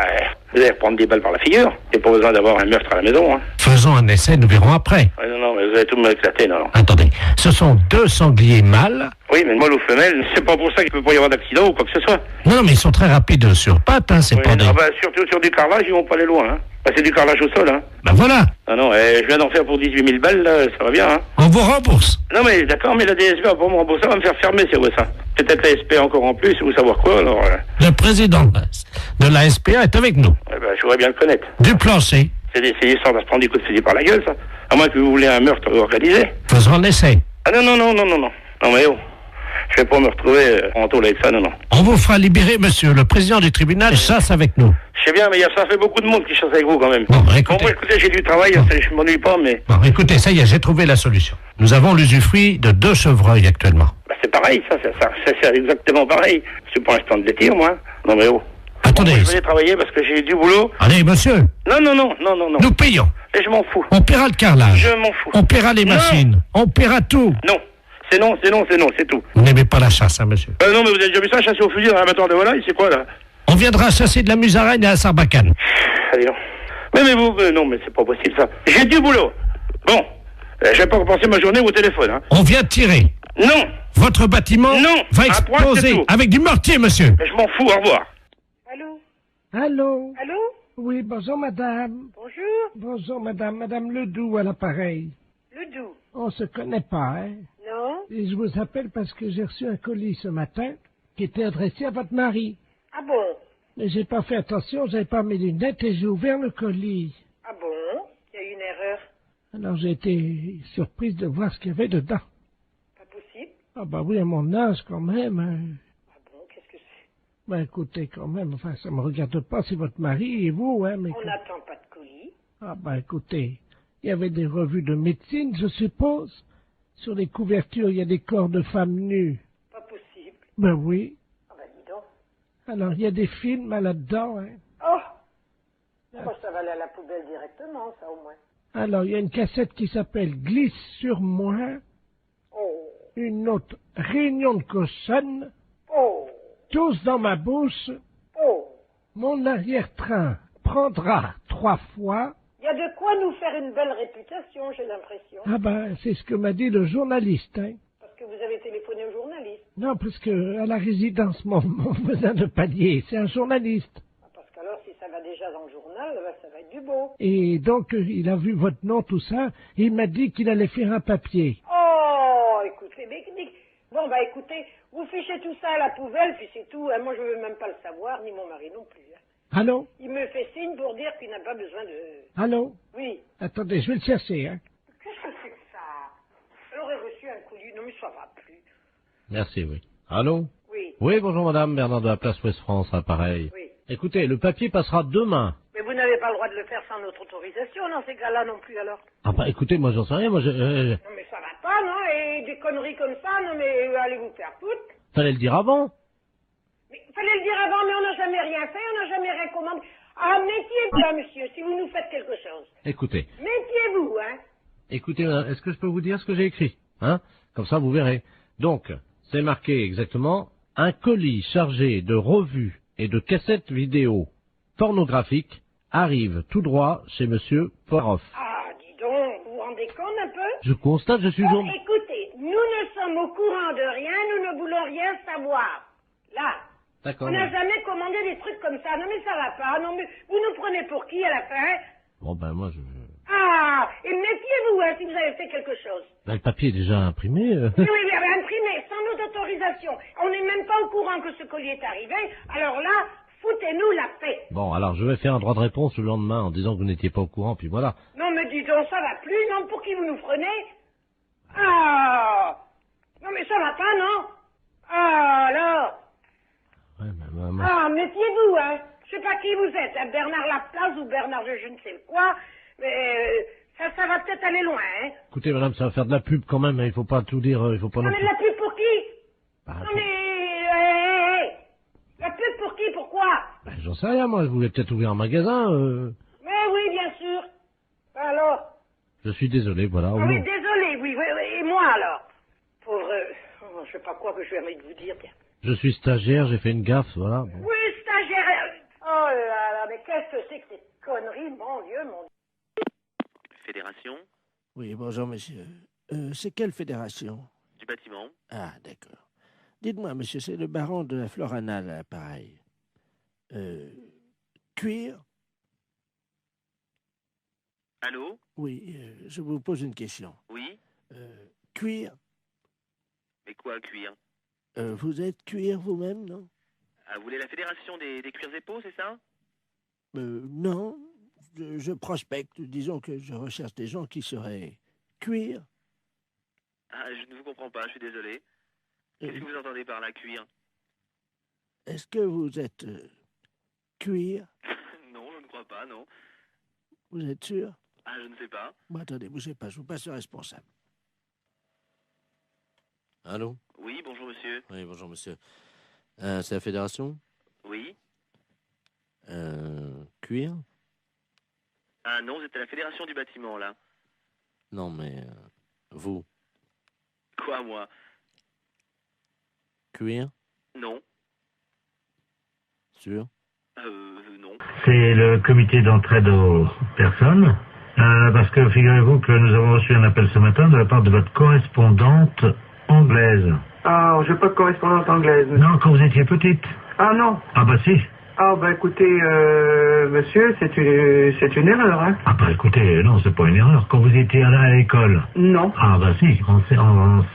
vous allez reprendre des balles par la figure. Il n'y a pas besoin d'avoir un meurtre à la maison, hein. Faisons un essai, nous verrons après. Non, mais vous allez tout me éclater, non. Attendez, ce sont 2 sangliers mâles. Oui, mais mâle ou femelle, c'est pas pour ça qu'il peut pas y avoir d'accident ou quoi que ce soit. Non, mais ils sont très rapides sur pattes, hein, c'est pas des... surtout sur du carrelage, ils vont pas aller loin, hein. C'est du carrelage au sol, hein. Ben voilà. Ah non, je viens d'en faire pour 18 000 balles, là, ça va bien, hein. On vous rembourse. Non, mais d'accord, mais la DSP va pas me rembourser, va me faire fermer, c'est ça. Peut-être la SPA encore en plus, ou savoir quoi, alors... Le président de la SPA est avec nous. Je voudrais bien le connaître. Du plancher. C'est des histoires de se prendre des coups de fusil par la gueule, ça. À moins que vous voulez un meurtre organisé. Faisons un essai. Ah non. Non, mais je vais pas me retrouver en tôle avec ça, non. On vous fera libérer, monsieur. Le président du tribunal chasse avec nous. Je sais bien, mais ça fait beaucoup de monde qui chasse avec vous, quand même. Bon, écoutez. Écoutez, j'ai du travail, je m'ennuie pas, mais... Bon, écoutez, ça y est, j'ai trouvé la solution. Nous avons l'usufruit de 2 chevreuils actuellement. C'est pareil, ça c'est exactement pareil. C'est pour l'instant de les tirs, moi. Non, mais Attendez. Je vais aller travailler parce que j'ai du boulot. Allez, monsieur. Non. Nous payons. Et je m'en fous. On paiera le carrelage. Je m'en fous. On paiera les machines. On paiera tout. Non. C'est tout. Vous n'aimez pas la chasse, hein, monsieur? Non, mais vous avez déjà vu ça, chasser au fusil dans un abattoir de volaille, c'est quoi, là? On viendra chasser de la musaraigne à Sarbacane. Allez, non. Mais vous, non, mais c'est pas possible, ça. J'ai du boulot. Bon. Je vais pas repenser ma journée au téléphone, hein. On vient tirer. Non. Votre bâtiment va exploser avec du mortier, monsieur. Je m'en fous, au revoir. Allô? Allô? Oui, bonjour, madame. Bonjour. Bonjour, madame. Madame Ledoux à l'appareil. Ledoux. On se connaît pas, hein? Non. Et je vous appelle parce que j'ai reçu un colis ce matin qui était adressé à votre mari. Ah bon? Mais j'ai pas fait attention, j'avais pas mes lunettes et j'ai ouvert le colis. Ah bon? Il y a eu une erreur. Alors j'ai été surprise de voir ce qu'il y avait dedans. Pas possible. Ah bah oui, à mon âge quand même. Hein. Ah bon, qu'est-ce que c'est? Ben écoutez, quand même, enfin ça me regarde pas si votre mari et vous, hein, mais... On n'attend pas de colis. Ah ben écoutez, il y avait des revues de médecine, je suppose. Sur les couvertures, il y a des corps de femmes nues. Pas possible. Ben oui. Ah ben dis donc. Alors il y a des films là-dedans, hein. Oh! Moi, ça va aller à la poubelle directement, ça au moins. Alors, il y a une cassette qui s'appelle « Glisse sur moi », une autre « Réunion de cochonne », tous dans ma bouche, mon arrière-train prendra 3 fois. Il y a de quoi nous faire une belle réputation, j'ai l'impression. Ah ben, c'est ce que m'a dit le journaliste, hein. Parce que vous avez téléphoné au journaliste. Non, parce que à la résidence, mon voisin de palier, c'est un journaliste. Parce qu'alors, si ça va déjà dans le journal, ben, ça va être du beau. Et donc, il a vu votre nom, tout ça, et il m'a dit qu'il allait faire un papier. Oh, écoutez, bon, bah écoutez, vous fichez tout ça à la poubelle, puis c'est tout. Hein. Moi, je veux même pas le savoir, ni mon mari non plus. Hein. Allô? Il me fait signe pour dire qu'il n'a pas besoin de... Allô? Oui. Attendez, je vais le chercher, hein. Qu'est-ce que c'est que ça? Elle aurait reçu un colis. Non, mais ça va plus. Merci, oui. Allô? Oui. Oui, bonjour madame, Bernard de la place Ouest France, appareil. Oui. Écoutez, le papier passera demain. Mais vous n'avez pas le droit de le faire sans notre autorisation, dans ces cas-là non plus, alors. Ah bah écoutez, moi j'en sais rien, moi je... Non, mais ça va pas, non? Et des conneries comme ça, non, mais allez vous faire foutre. Fallait le dire avant. Mais fallait le dire avant, mais on n'a jamais rien fait, on n'a jamais rien commandé. Ah, méfiez-vous, là, monsieur, si vous nous faites quelque chose. Écoutez. Méfiez-vous, hein. Écoutez, est-ce que je peux vous dire ce que j'ai écrit? Hein? Comme ça, vous verrez. Donc, c'est marqué exactement, un colis chargé de revues et de cassettes vidéo pornographiques arrive tout droit chez monsieur Poiroff. Ah, dis donc, vous vous rendez compte un peu? Je constate, je suis Bon, écoutez, nous ne sommes au courant de rien, nous ne voulons rien savoir. Là. D'accord. On n'a jamais commandé des trucs comme ça. Non, mais ça va pas. Non, mais vous nous prenez pour qui à la fin? Bon, ben moi, je... Ah, et méfiez-vous, hein, si vous avez fait quelque chose. Ben, le papier est déjà imprimé. Oui, mais imprimé, sans notre autorisation. On n'est même pas au courant que ce colis est arrivé. Alors là, foutez-nous la paix. Bon, alors je vais faire un droit de réponse le lendemain en disant que vous n'étiez pas au courant, puis voilà. Non, mais dis donc, ça va plus, non? Pour qui vous nous prenez? Ah! Non, mais ça va pas, non? Ah, alors? Ouais, mais maman... Ah, méfiez-vous, hein. Je sais pas qui vous êtes, hein, Bernard Laplace ou Bernard je ne sais quoi, mais ça va peut-être aller loin, hein. Écoutez, madame, ça va faire de la pub quand même, hein, il faut pas tout dire, il faut pas... Non, mais de la pub pour qui? Bah, non, mais... La pub pour qui? Pourquoi? Ben, j'en sais rien, moi, je voulais peut-être ouvrir un magasin, Mais oui, bien sûr. Alors? Je suis désolé, voilà. Ah oui, désolé, oui, et moi alors? Pauvre... je sais pas quoi que je vais envie de vous dire, bien. Je suis stagiaire, j'ai fait une gaffe, voilà. Bon. Oui, stagiaire. Oh là là, mais qu'est-ce que c'est que ces conneries, mon Dieu, mon Dieu. Fédération? Oui, bonjour, monsieur. C'est quelle fédération? Du bâtiment. Ah, d'accord. Dites-moi, monsieur, c'est le baron de la Florana, là, pareil. Cuir? Allô? Oui, je vous pose une question. Oui? Cuir? Mais quoi, cuir? Vous êtes cuir vous-même, non? Ah, vous voulez la fédération des cuirs et peaux, c'est ça? Non. Je prospecte. Disons que je recherche des gens qui seraient cuir. Ah, je ne vous comprends pas, je suis désolé. Qu'est-ce que vous entendez par là, cuir? Est-ce que vous êtes cuir? Non, je ne crois pas, non. Vous êtes sûr? Ah, je ne sais pas. Bon, attendez, bougez pas, je vous passe le responsable. Allô? Oui, bonjour monsieur. Oui, bonjour monsieur. C'est la fédération? Oui. Cuir? Ah non, vous êtes à la fédération du bâtiment, là. Non, mais vous? Quoi, moi? Cuir? Non. Sûr? Non. C'est le comité d'entraide aux personnes. Parce que figurez-vous que nous avons reçu un appel ce matin de la part de votre correspondante anglaise. Ah, j'ai pas de correspondante anglaise. Non, quand vous étiez petite. Ah non. Ah bah si. Ah bah écoutez, monsieur, c'est une erreur, hein. Ah bah écoutez, non, c'est pas une erreur. Quand vous étiez là à l'école. Non. Ah bah si, en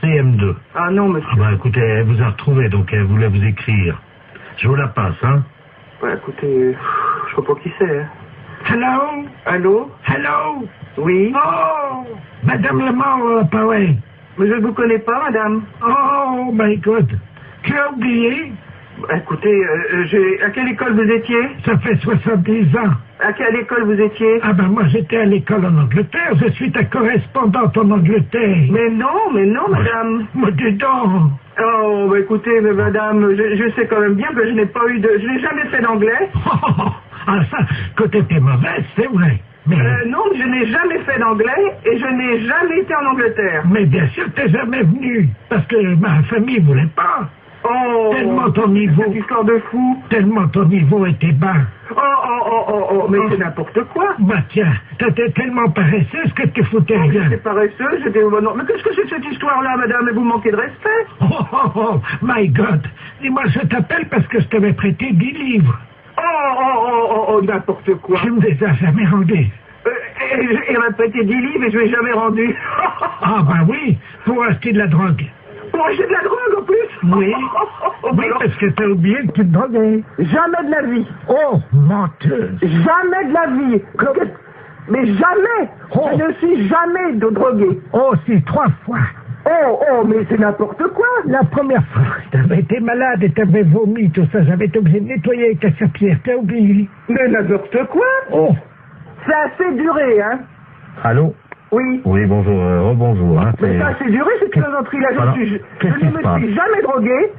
CM2. Ah non, monsieur. Ah bah écoutez, elle vous a retrouvé, donc elle voulait vous écrire. Je vous la passe, hein. Bah écoutez, je sais pas qui c'est, hein. Hello? Allô? Hello? Oui? Oh! Madame Lemort, pareil. Mais je ne vous connais pas, madame. Oh my God. Tu as oublié? Bah, écoutez, à quelle école vous étiez? Ça fait 70 ans. À quelle école vous étiez? Ah ben moi j'étais à l'école en Angleterre, je suis ta correspondante en Angleterre. Mais non, madame. Mais dis donc. Oh, bah écoutez, mais madame, je sais quand même bien que je n'ai jamais fait d'anglais. Ah ça, que t'étais mauvaise, c'est vrai. Mais... non, je n'ai jamais fait d'anglais et je n'ai jamais été en Angleterre. Mais bien sûr, t'es jamais venu, parce que ma famille voulait pas. Oh, tellement ton niveau... Cette histoire de fou. Tellement ton niveau était bas. Mais c'est n'importe quoi. Bah tiens, t'étais tellement paresseuse que tu foutais rien. J'étais paresseuse, j'étais... Non, mais qu'est-ce que c'est que cette histoire-là, madame? Mais vous manquez de respect. Oh, my God. Dis-moi, je t'appelle parce que je t'avais prêté 10 livres. N'importe quoi. Je ne les ai jamais rendus. Il m'a prêté 10 livres et je ne l'ai jamais rendu. Ah, bah oui, pour acheter de la drogue. Pour acheter de la drogue, en plus? Oui. Oui, parce que t'as oublié que tu te droguais. Jamais de la vie. Oh, menteuse. Jamais de la vie. Mais jamais. Oh. Je ne suis jamais drogué. Oh, si, 3 fois. Mais c'est n'importe quoi. La première fois, t'avais été malade et t'avais vomi, tout ça. J'avais été obligé de nettoyer avec ta serpillère. T'as oublié? Mais n'importe quoi. Oh. Ça a assez duré, hein. Allô? Oui. Oui, bonjour, rebonjour. Hein, mais ça a assez duré, cette plaisanterie-là. Je ne me suis jamais drogué,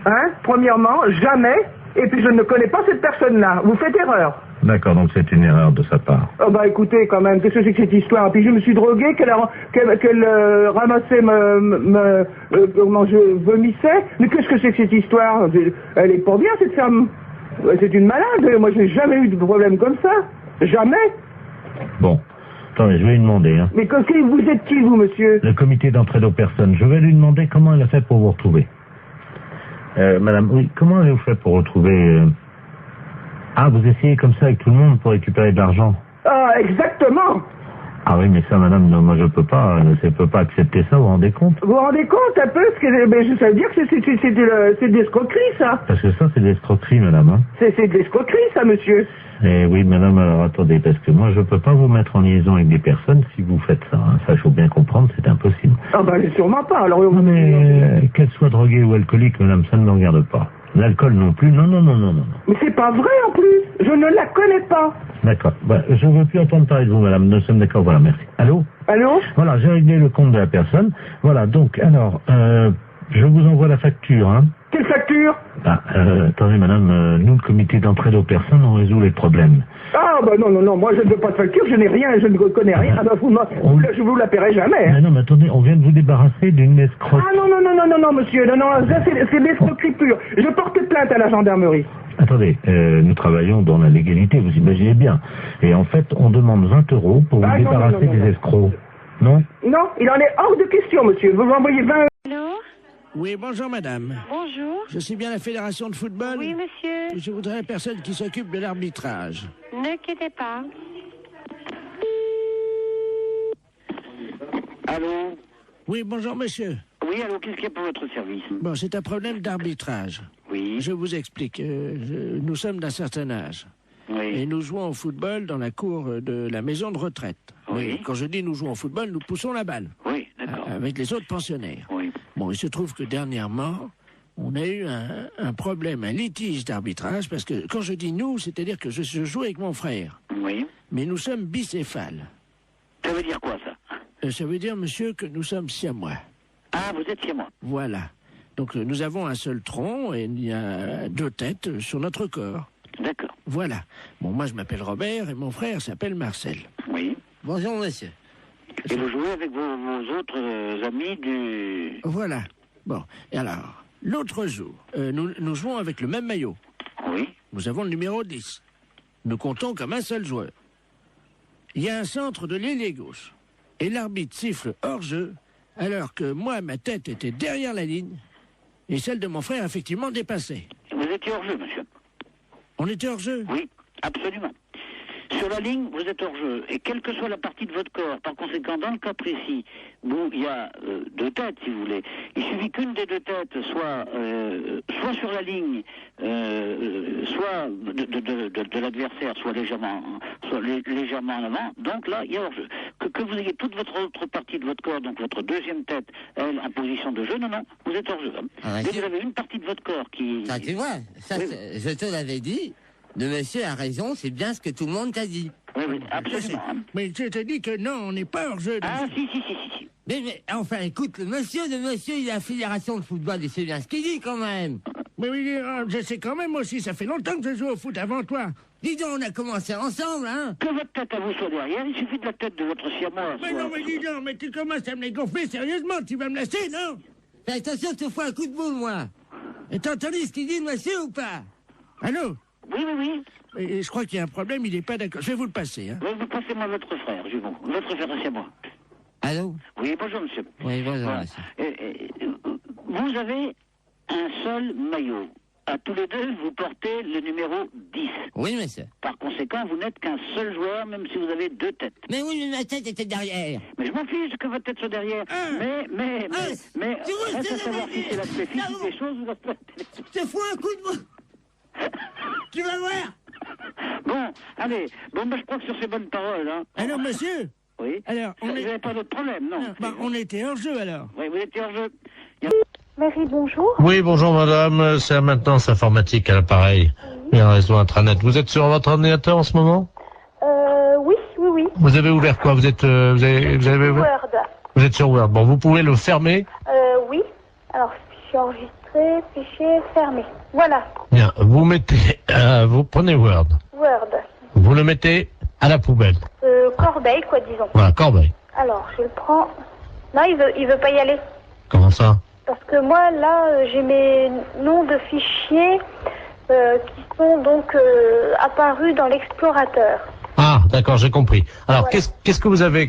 hein, premièrement, jamais, et puis je ne connais pas cette personne-là. Vous faites erreur. D'accord, donc c'est une erreur de sa part. Oh bah écoutez, quand même, qu'est-ce que c'est que cette histoire? Puis je me suis drogué, qu'elle ramassait comment je vomissais. Mais qu'est-ce que c'est que cette histoire? Elle est pas bien, cette femme. C'est une malade. Moi, j'ai jamais eu de problème comme ça. Jamais. Bon. Attendez, je vais lui demander. Hein. Mais vous êtes qui, vous, monsieur? Le comité d'entraide aux personnes. Je vais lui demander comment elle a fait pour vous retrouver. Madame, oui, comment avez-vous fait pour retrouver... Ah, vous essayez comme ça avec tout le monde pour récupérer de l'argent? Ah, exactement. Ah oui, mais ça, madame, non, moi je peux pas accepter ça, vous vous rendez compte? Vous vous rendez compte un peu? Ça veut dire que c'est de l'escroquerie, ça. Parce que ça, c'est de l'escroquerie, madame. Hein. C'est de l'escroquerie, ça, monsieur. Eh oui, madame, alors attendez, parce que moi, je peux pas vous mettre en liaison avec des personnes si vous faites ça. Hein. Ça, il faut bien comprendre, c'est impossible. Ah ben, sûrement pas. Alors, non, mais qu'elle soit droguée ou alcoolique, madame, ça ne me regarde pas. L'alcool non plus, non. Mais c'est pas vrai, en plus. Je ne la connais pas. D'accord. Bah, je ne veux plus entendre parler de vous, madame. Nous sommes d'accord, voilà, merci. Allô? Allô? Voilà, j'ai réglé le compte de la personne. Voilà, donc, alors, je vous envoie la facture, hein. Quelle facture? Attendez, madame, nous, le comité d'entraide aux personnes, on résout les problèmes. Ah, bah non, moi, je ne veux pas de facture, je n'ai rien, je ne connais rien. Ah, bah, je vous la paierai jamais. Hein. Mais non, mais attendez, on vient de vous débarrasser d'une escroque. Ah, non, monsieur, non, ça, c'est l'escroquerie pure. Je porte plainte à la gendarmerie. Attendez, nous travaillons dans la légalité, vous imaginez bien. Et en fait, on demande 20 € pour vous débarrasser des escrocs. Non? Non, il en est hors de question, monsieur. Vous m'envoyez 20 €. Allô? Oui, bonjour madame. Bonjour. Je suis bien la fédération de football. Oui, monsieur. Je voudrais la personne qui s'occupe de l'arbitrage. Ne quittez pas. Allô? Oui, bonjour monsieur. Oui, allô, qu'est-ce qu'il y a pour votre service? Bon, c'est un problème d'arbitrage. Oui. Je vous explique. Nous sommes d'un certain âge. Oui. Et nous jouons au football dans la cour de la maison de retraite. Oui. Mais quand je dis nous jouons au football, nous poussons la balle. Oui, d'accord. Avec les autres pensionnaires. Oui. Bon, il se trouve que dernièrement, on a eu un problème, un litige d'arbitrage, parce que quand je dis nous, c'est-à-dire que je joue avec mon frère. Oui. Mais nous sommes bicéphales. Ça veut dire quoi, ça? Ça veut dire, monsieur, que nous sommes siamois. Ah, vous êtes siamois. Voilà. Donc nous avons un seul tronc et il y a 2 têtes sur notre corps. D'accord. Voilà. Bon, moi je m'appelle Robert et mon frère s'appelle Marcel. Oui. Bonjour, monsieur. Et vous jouez avec vos autres amis du... Voilà. Bon, et alors, l'autre jour, nous jouons avec le même maillot. Oui. Nous avons le numéro 10. Nous comptons comme un seul joueur. Il y a un centre de l'ailier gauche. Et l'arbitre siffle hors-jeu, alors que moi, ma tête était derrière la ligne, et celle de mon frère, effectivement, dépassait. Vous étiez hors-jeu, monsieur? On était hors-jeu? Oui, absolument. Sur la ligne, vous êtes hors-jeu. Et quelle que soit la partie de votre corps, par conséquent, dans le cas précis, où il y a 2 têtes, si vous voulez, il suffit qu'une des 2 têtes soit sur la ligne, soit de l'adversaire, soit légèrement en avant. Donc là, il y a hors-jeu. Que vous ayez toute votre autre partie de votre corps, donc votre deuxième tête, elle, en position de jeu, non, vous êtes hors-jeu. Ah, dès que vous avez une partie de votre corps qui... Ça, tu vois, ça, oui. Je te l'avais dit. Le monsieur a raison, c'est bien ce que tout le monde t'a dit. Oui, absolument. Mais je t'ai dit que non, on n'est pas hors-jeu. Ah, si. Mais enfin, écoute, le monsieur, il a la fédération de football, il sait bien ce qu'il dit quand même. Mais oui, je sais quand même aussi, ça fait longtemps que je joue au foot avant toi. Dis donc, on a commencé ensemble, hein. Que votre tête à vous soit derrière, il suffit de la tête de votre siamois. Mais non, mais dis donc, mais tu commences à me les gonfler sérieusement, tu vas me laisser, non? Fais attention, je te fous un coup de boule, moi. Et t'as entendu ce qu'il dit, monsieur, ou pas? Allô? Oui, oui, oui. Et je crois qu'il y a un problème, il n'est pas d'accord. Je vais vous le passer. Hein. Oui, vous passez-moi votre frère, Jumeau. Votre frère, c'est moi. Allô? Oui, bonjour, monsieur. Oui, bonjour, Voilà. monsieur. Vous avez un seul maillot. À tous les deux, vous portez le numéro 10. Oui, monsieur. Par conséquent, vous n'êtes qu'un seul joueur, même si vous avez deux têtes. Mais oui, mais ma tête était derrière. Mais je m'en fiche que votre tête soit derrière. Mais, reste à savoir si c'est l'aspect physique des choses ou l'aspect... Je te fous un coup de moi. Tu vas voir. Bon, allez. Bon, ben, je crois que sur ces bonnes paroles, hein... Alors, monsieur? Oui. Alors, vous n'avez pas d'autre problème, non? On était hors jeu, alors. Oui, vous étiez hors jeu. Mairie, bonjour. Oui, bonjour madame, c'est la maintenance informatique à l'appareil. Il y a un réseau intranet. Vous êtes sur votre ordinateur en ce moment? Oui. Vous avez ouvert quoi? Vous êtes vous avez ouvert... Word. Vous êtes sur Word. Bon, vous pouvez le fermer. Oui. Alors, fichier enregistré, fichier fermé. Voilà. Bien, vous mettez, vous prenez Word. Word. Vous le mettez à la poubelle. Corbeille, quoi, disons. Voilà, corbeille. Alors, je le prends. Non, il veut pas y aller. Comment ça? Parce que moi, là, j'ai mes noms de fichiers qui sont donc apparus dans l'explorateur. Ah, d'accord, j'ai compris. Alors, Voilà. qu'est-ce que vous avez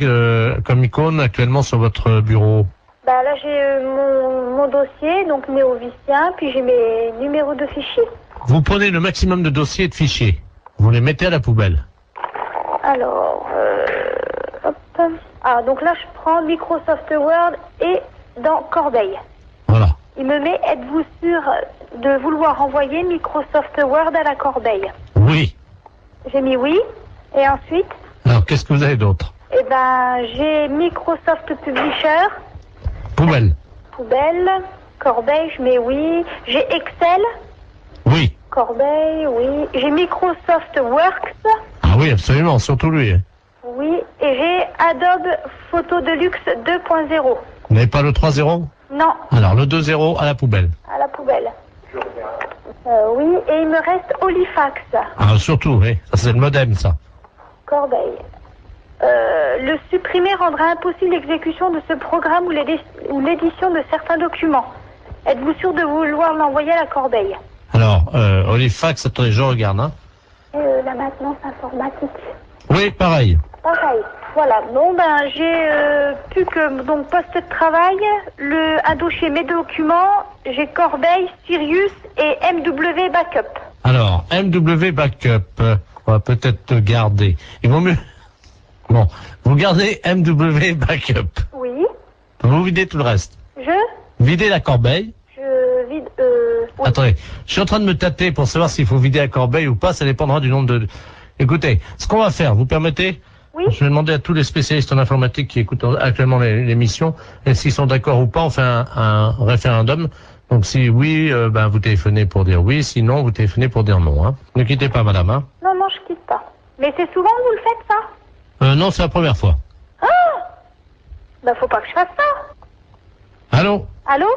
comme icône actuellement sur votre bureau? Bah là, j'ai mon dossier, donc néovicien, puis j'ai mes numéros de fichiers. Vous prenez le maximum de dossiers et de fichiers. Vous les mettez à la poubelle. Alors, hop. Ah, donc là, je prends Microsoft Word et dans Corbeille. Voilà. Il me met, êtes-vous sûr de vouloir envoyer Microsoft Word à la corbeille? Oui. J'ai mis oui. Et ensuite? Alors, qu'est-ce que vous avez d'autre? Eh ben, j'ai Microsoft Publisher. Poubelle. Poubelle. Corbeille, je mets oui. J'ai Excel. Oui. Corbeille, oui. J'ai Microsoft Works. Ah oui, absolument, surtout lui. Hein. Oui. Et j'ai Adobe Photo Deluxe 2.0. Vous n'avez pas le 3.0? Non. Alors, le 2.0 à la poubelle. À la poubelle. Oui, et il me reste Halifax. Ah, surtout, oui. Ça, c'est le modem, ça. Corbeille. Le supprimer rendra impossible l'exécution de ce programme ou l'édition de certains documents. Êtes-vous sûr de vouloir l'envoyer à la corbeille? Alors, Halifax, attendez, je regarde, hein. La maintenance informatique. Oui, pareil. Pareil. Voilà. Bon, ben, j'ai plus que donc poste de travail, un dossier mes documents, j'ai Corbeille, Sirius et MW Backup. Alors, MW Backup, on va peut-être garder. Il vaut mieux... Bon, vous gardez MW Backup. Oui. Vous videz tout le reste. Videz la corbeille. Je vide... oui. Attendez, je suis en train de me tâter pour savoir s'il faut vider la corbeille ou pas, ça dépendra du nombre de... Écoutez, ce qu'on va faire, vous permettez? Oui. Je vais demander à tous les spécialistes en informatique qui écoutent actuellement l'émission, et s'ils sont d'accord ou pas, on fait un référendum. Donc si oui, ben vous téléphonez pour dire oui, sinon vous téléphonez pour dire non. Hein. Ne quittez pas, madame. Hein. Non, je quitte pas. Mais c'est souvent que vous le faites, ça? Non, c'est la première fois. Ah! Ben, faut pas que je fasse ça. Allô? Allô?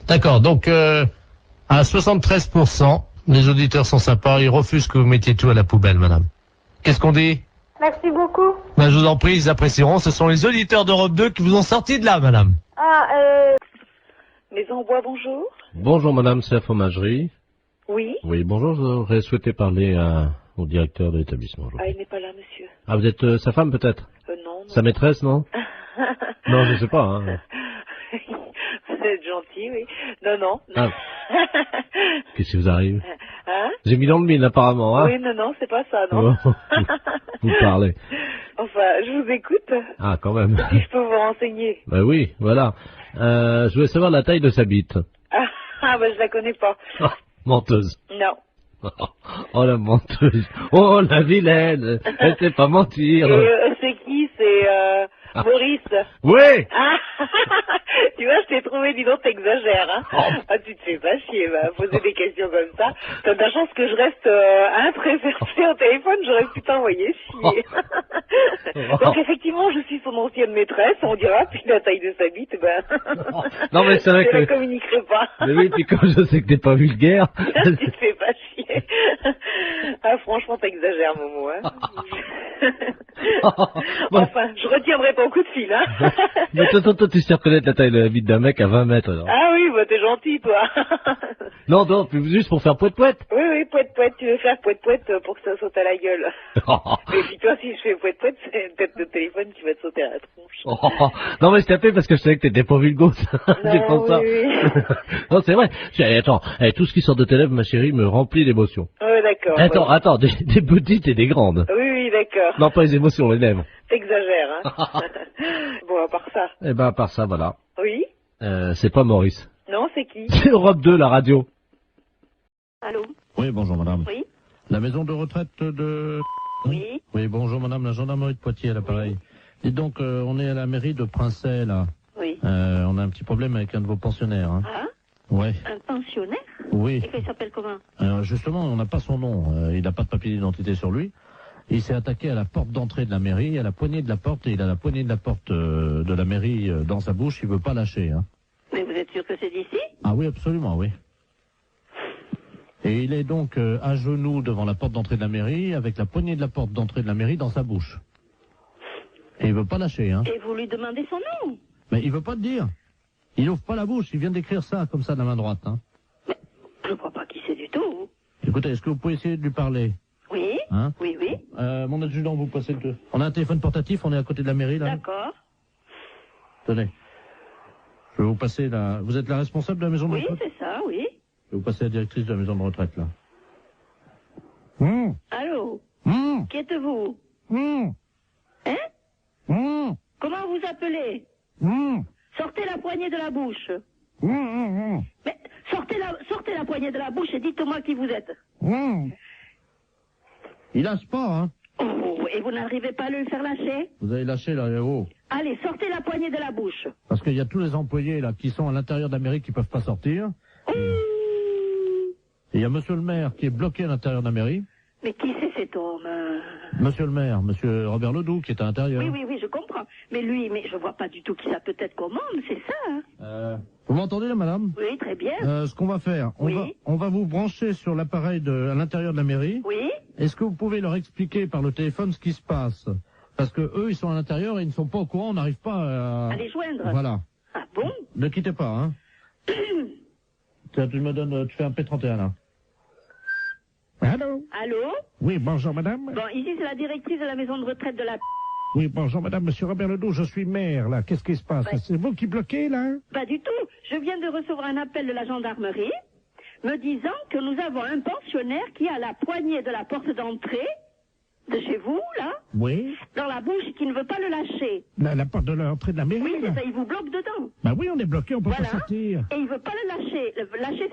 D'accord, donc à 73%, les auditeurs sont sympas, ils refusent que vous mettiez tout à la poubelle, madame. Qu'est-ce qu'on dit? Merci beaucoup. Ben, je vous en prie, ils apprécieront. Ce sont les auditeurs d'Europe 2 qui vous ont sorti de là, madame. Ah, Maison en bois, bonjour. Bonjour madame, c'est la fromagerie. Oui. Oui, bonjour, j'aurais souhaité parler au directeur de l'établissement. Ah, il n'est pas là, monsieur. Ah, vous êtes sa femme peut-être? Non. Sa maîtresse, non? Non, je sais pas. Hein. Vous êtes gentil, oui. Non. Ah. Qu'est-ce qui vous arrive? Hein? J'ai mis dans le mille apparemment, hein? Oui, non, c'est pas ça, non. Vous parlez. Enfin, je vous écoute. Ah, quand même. Si je peux vous renseigner. Ben oui, voilà. Je voulais savoir la taille de sa bite. Ah, je la connais pas. Oh, menteuse. Non. Oh, la menteuse. Oh, la vilaine. Elle sait pas mentir. C'est qui? C'est Maurice. Oui. Ah, tu vois, je t'ai trouvé, dis donc, t'exagères, hein. Oh. Ah, tu te fais pas chier, poser des questions comme ça. T'as de la chance que je reste très versée au téléphone, j'aurais pu t'envoyer chier. Donc, effectivement, je suis son ancienne maîtresse, on dira, puis la taille de sa bite, Non, mais c'est vrai je que... la communiquerai pas. Mais oui, puis comme je sais que t'es pas vulgaire... Tu te fais pas chier. Ah, franchement, t'exagères, Momo, hein. Enfin, je retiendrai ton coup de fil, hein. Mais toi, tu sais reconnaître la taille de la bite d'un mec à 20 mètres, alors. Ah oui, bah t'es gentil, toi. Non, juste pour faire poète-poète. Oui, poète-poète, tu veux faire poète-poète pour que ça saute à la gueule. Et puis toi, si je fais poète-poète, c'est peut-être le téléphone qui va te sauter à la tronche. Non, mais je t'appelais parce que je savais que t'étais pas vulgose. C'est pour ça. Non, c'est vrai. Attends, tout ce qui sort de tes lèvres, ma chérie, me remplit d'émotions. Oui, d'accord. Attends, des petites et des grandes. Oui, d'accord. Non, pas les émotions, les lèvres. T'exagères, hein. Bon, à part ça. Eh ben, à part ça, voilà. Oui. C'est pas Maurice. Non, c'est qui? C'est Europe 2, la radio. Allô? Oui, bonjour madame. Oui. La maison de retraite de... Oui. Oui, bonjour madame, la gendarmerie de Poitiers à l'appareil. Dites donc, on est à la mairie de Princey, là. Oui. On a un petit problème avec un de vos pensionnaires. Hein. Ah? Ouais. Un pensionnaire? Oui. Et qu'il s'appelle comment? Justement, on n'a pas son nom. Il n'a pas de papier d'identité sur lui. Il s'est attaqué à la porte d'entrée de la mairie, à la poignée de la porte, et il a la poignée de la porte de la mairie dans sa bouche. Il veut pas lâcher. Hein. Mais vous êtes sûr que c'est d'ici? Ah oui, absolument, oui. Et il est donc à genoux devant la porte d'entrée de la mairie, avec la poignée de la porte d'entrée de la mairie dans sa bouche. Et il veut pas lâcher. Hein. Et vous lui demandez son nom? Mais il veut pas te dire. Il ouvre pas la bouche, il vient d'écrire ça, comme ça, de la main droite. Hein. Mais je crois pas qui c'est du tout. Écoutez, est-ce que vous pouvez essayer de lui parler? Oui. Hein? Oui. Mon adjudant, vous passez le... On a un téléphone portatif, on est à côté de la mairie, là. D'accord. Tenez. Je vais vous passer la... Vous êtes la responsable de la maison de retraite? Oui, c'est ça, oui. Je vais vous passer la directrice de la maison de retraite, là. Allô? Qui êtes-vous? Hein? Comment vous appelez? Sortez la poignée de la bouche. Mais sortez la poignée de la bouche et dites-moi qui vous êtes. Il lâche pas, hein. Oh, et vous n'arrivez pas à le faire lâcher? Vous avez lâché, là, haut. Allez, sortez la poignée de la bouche. Parce qu'il y a tous les employés, là, qui sont à l'intérieur de la mairie qui peuvent pas sortir. Et il y a monsieur le maire qui est bloqué à l'intérieur de la mairie. Mais qui c'est cet homme? Monsieur le maire, monsieur Robert Ledoux, qui est à l'intérieur. Oui, je comprends. Mais lui, je vois pas du tout qui ça peut être comme homme, c'est ça, hein? Vous m'entendez, là, madame? Oui, très bien. Ce qu'on va faire, on va vous brancher sur l'appareil à l'intérieur de la mairie. Oui. Est-ce que vous pouvez leur expliquer par le téléphone ce qui se passe? Parce que eux, ils sont à l'intérieur et ils ne sont pas au courant, on n'arrive pas à les joindre. Voilà. Ah bon? Ne quittez pas, hein. Tiens, tu fais un P31, là. Allô? Allô? Oui, bonjour, madame. Bon, ici, c'est la directrice de la maison de retraite de la... Oui, bonjour, madame, monsieur Robert Ledoux, je suis maire, là. Qu'est-ce qui se passe? Ouais. C'est vous qui bloquez, là? Pas du tout. Je viens de recevoir un appel de la gendarmerie me disant que nous avons un pensionnaire qui a la poignée de la porte d'entrée de chez vous, là, Oui. dans la bouche, qui ne veut pas le lâcher. La porte de l'entrée de la mairie, Oui, là. c'est ça, il vous bloque dedans. Bah oui, on est bloqué, on peut Voilà. pas sortir. Et il veut pas le lâcher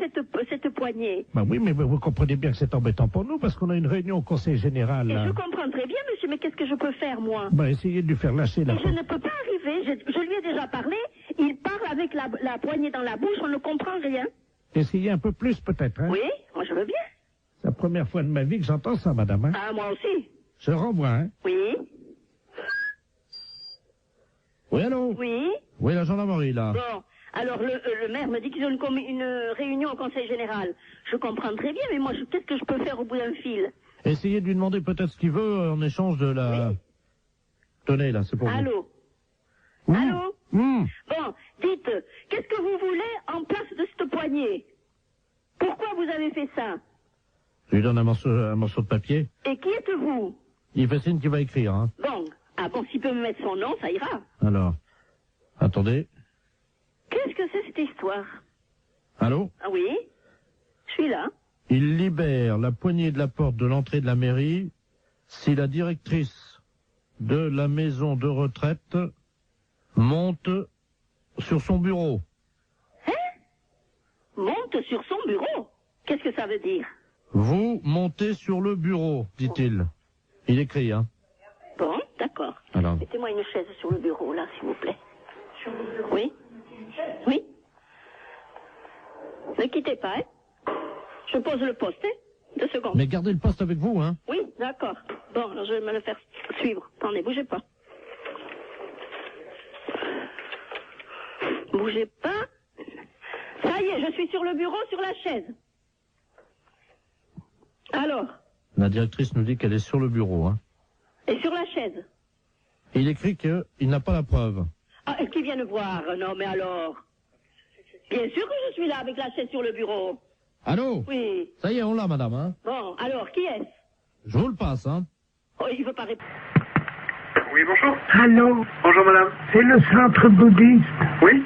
cette poignée. Bah oui, mais vous comprenez bien que c'est embêtant pour nous, parce qu'on a une réunion au conseil général, Et là. je comprends très bien, monsieur, mais qu'est-ce que je peux faire, moi? Bah essayez de lui faire lâcher la Et je porte. ne peux pas arriver, je lui ai déjà parlé, il parle avec la poignée dans la bouche, on ne comprend rien. Essayez un peu plus, peut-être, hein. Oui, moi je veux bien. C'est la première fois de ma vie que j'entends ça, madame, hein. Ah, moi aussi. Je renvoie, hein. Oui. Oui, allô? Oui. Oui, la gendarmerie, là. Bon, alors le maire me dit qu'ils ont une réunion au conseil général. Je comprends très bien, mais moi, qu'est-ce que je peux faire au bout d'un fil? Essayez de lui demander peut-être ce qu'il veut en échange de la... Oui. Tenez, là, c'est pour vous. Allô? Allô? Bon, dites, qu'est-ce que vous voulez en place de cette poignée? Pourquoi vous avez fait ça? Je lui donne un morceau de papier. Et qui êtes-vous? Il fait signe qu'il va écrire, hein. Bon, s'il peut me mettre son nom, ça ira. Alors, attendez. Qu'est-ce que c'est cette histoire? Allô? Ah oui? Je suis là. Il libère la poignée de la porte de l'entrée de la mairie si la directrice de la maison de retraite monte sur son bureau. Hein? Monte sur son bureau? Qu'est-ce que ça veut dire? Vous montez sur le bureau, dit-il. Il écrit, hein. Bon, d'accord. Alors. Mettez-moi une chaise sur le bureau, là, s'il vous plaît. Sur le bureau? Oui? Oui? Ne quittez pas, hein? Je pose le poste, hein? 2 secondes. Mais gardez le poste avec vous, hein. Oui, d'accord. Bon, alors je vais me le faire suivre. Attendez, bougez pas. Bougez pas. Ça y est, je suis sur le bureau, sur la chaise. Alors? La directrice nous dit qu'elle est sur le bureau, hein. Et sur la chaise? Il écrit qu'il n'a pas la preuve. Ah, est-ce qu'il vient nous voir? Non, mais alors? Bien sûr que je suis là avec la chaise sur le bureau. Allô? Oui. Ça y est, on l'a, madame, hein? Bon, alors, qui est-ce? Je vous le passe, hein? Oh, il veut pas répondre. Oui, bonjour. Allô? Bonjour, madame. C'est le centre bouddhiste? Oui.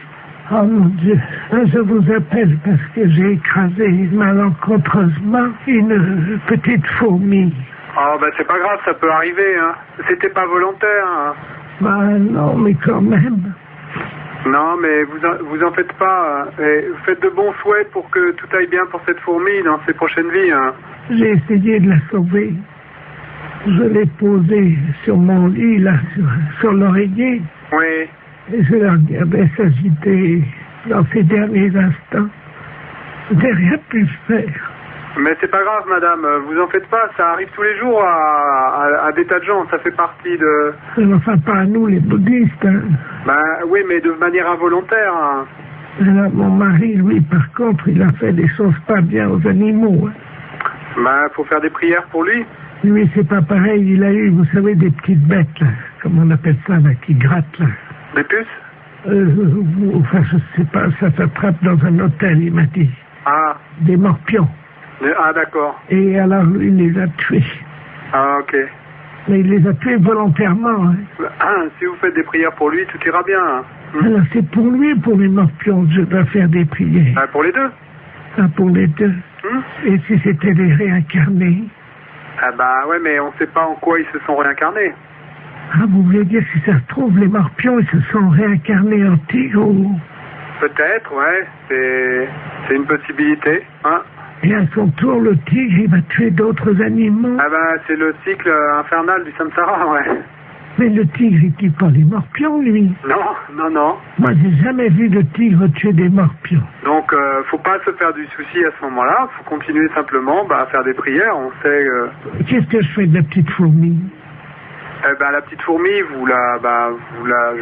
Oh mon Dieu, je vous appelle parce que j'ai écrasé malencontreusement une petite fourmi. Oh, ben c'est pas grave, ça peut arriver, hein. C'était pas volontaire, hein. Bah non, mais quand même. Non, mais vous en faites pas. Et vous faites de bons souhaits pour que tout aille bien pour cette fourmi dans ses prochaines vies, hein. J'ai essayé de la sauver. Je l'ai posée sur mon lit, là, sur l'oreiller. Oui. Et je la regardais s'agiter dans ses derniers instants. Je n'ai rien pu faire. Mais c'est pas grave, madame, vous en faites pas, ça arrive tous les jours à des tas de gens, ça fait partie de... Enfin, pas à nous, les bouddhistes, hein. Ben oui, mais de manière involontaire, hein. Alors, mon mari, lui, par contre, il a fait des choses pas bien aux animaux, hein. Ben, faut faire des prières pour lui. Lui, c'est pas pareil, il a eu, vous savez, des petites bêtes, là, comme on appelle ça, là, qui grattent, là. Des puces? Enfin, je sais pas, ça s'attrape dans un hôtel, il m'a dit. Ah. Des morpions. Ah, d'accord. Et alors, lui, il les a tués. Ah, ok. Mais il les a tués volontairement, hein. Ah, si vous faites des prières pour lui, tout ira bien, hein. Alors, c'est pour lui ou pour les morpions que je dois faire des prières? Ah, pour les deux. Ah, pour les deux. Et si c'était des réincarnés? Ah bah ouais, mais on sait pas en quoi ils se sont réincarnés. Ah, vous voulez dire, si ça se trouve, les morpions, ils se sont réincarnés en tigre ou... Peut-être, ouais, c'est une possibilité, hein. Et à son tour, le tigre, il va tuer d'autres animaux. Ah ben, c'est le cycle infernal du samsara, ouais. Mais le tigre, il tue pas les morpions, lui. Non. Moi, j'ai jamais vu de tigre tuer des morpions. Donc, faut pas se faire du souci à ce moment-là. Faut continuer simplement à faire des prières. On sait... Qu'est-ce que je fais de la petite fourmi? Eh ben, la petite fourmi, vous la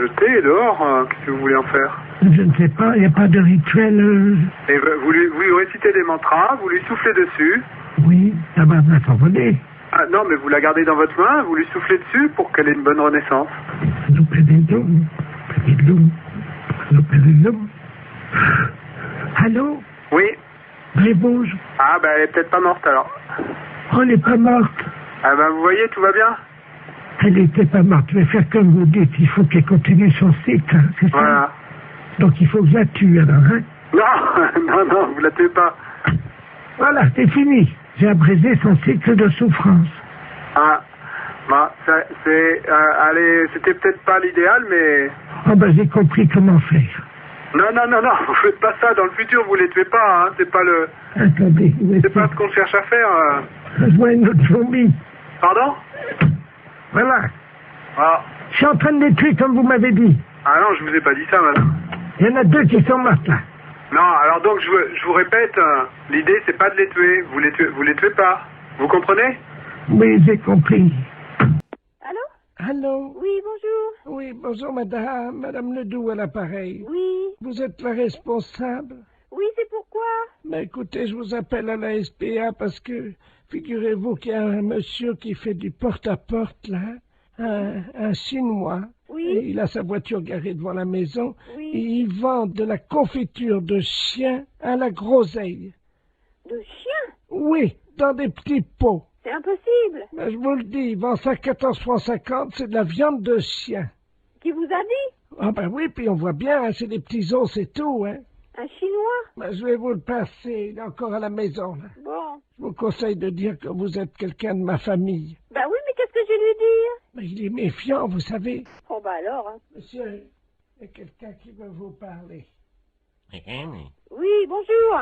jetez dehors. Qu'est-ce que vous voulez en faire? Je ne sais pas, il n'y a pas de rituel... Et vous lui récitez des mantras, vous lui soufflez dessus. Oui, ça va s'envoler. Ah non, mais vous la gardez dans votre main, vous lui soufflez dessus pour qu'elle ait une bonne renaissance. Allô? Oui. Bréboge. Ah ben, elle est peut-être pas morte alors. Oh, elle n'est pas morte. Ah ben, vous voyez, tout va bien. Elle n'était pas morte, je vais faire comme vous dites, il faut qu'elle continue son cycle, hein, c'est ça? Voilà. Donc il faut que je la tue alors, hein? Non, vous la tuez pas. Voilà, c'est fini. J'ai abrégé son cycle de souffrance. Ah, bah, allez, c'était peut-être pas l'idéal, mais... Oh ben j'ai compris comment faire. Non, vous faites pas ça, dans le futur vous les tuez pas, hein, c'est pas le... Attendez, c'est pas ce qu'on cherche à faire. Je vois une autre fourmi. Pardon? Voilà. Ah. Je suis en train de les tuer comme vous m'avez dit. Ah non, je vous ai pas dit ça, madame. Il y en a deux qui sont mortes là. Non, alors donc je vous répète, l'idée c'est pas de les tuer, vous les tuez pas. Vous comprenez? Oui, j'ai compris. Allô? Allô? Oui, bonjour. Oui, bonjour madame Ledoux à l'appareil. Oui. Vous êtes la responsable? Oui, c'est pourquoi? Mais écoutez, je vous appelle à la SPA parce que figurez-vous qu'il y a un monsieur qui fait du porte-à-porte là, un Chinois. Oui. Et il a sa voiture garée devant la maison. Oui. Et il vend de la confiture de chien à la groseille. De chien? Oui, dans des petits pots. C'est impossible. Mais je vous le dis, il vend ça 14,50 francs, c'est de la viande de chien. Qui vous a dit? Ah ben oui, puis on voit bien, hein, c'est des petits os, c'est tout, hein. Un Chinois? Ben, je vais vous le passer, il est encore à la maison, là. Bon. Je vous conseille de dire que vous êtes quelqu'un de ma famille. Ben oui, mais qu'est-ce que je vais lui dire? Mais il est méfiant, vous savez. Oh ben alors, hein. Monsieur, il y a quelqu'un qui veut vous parler. Oui, bonjour.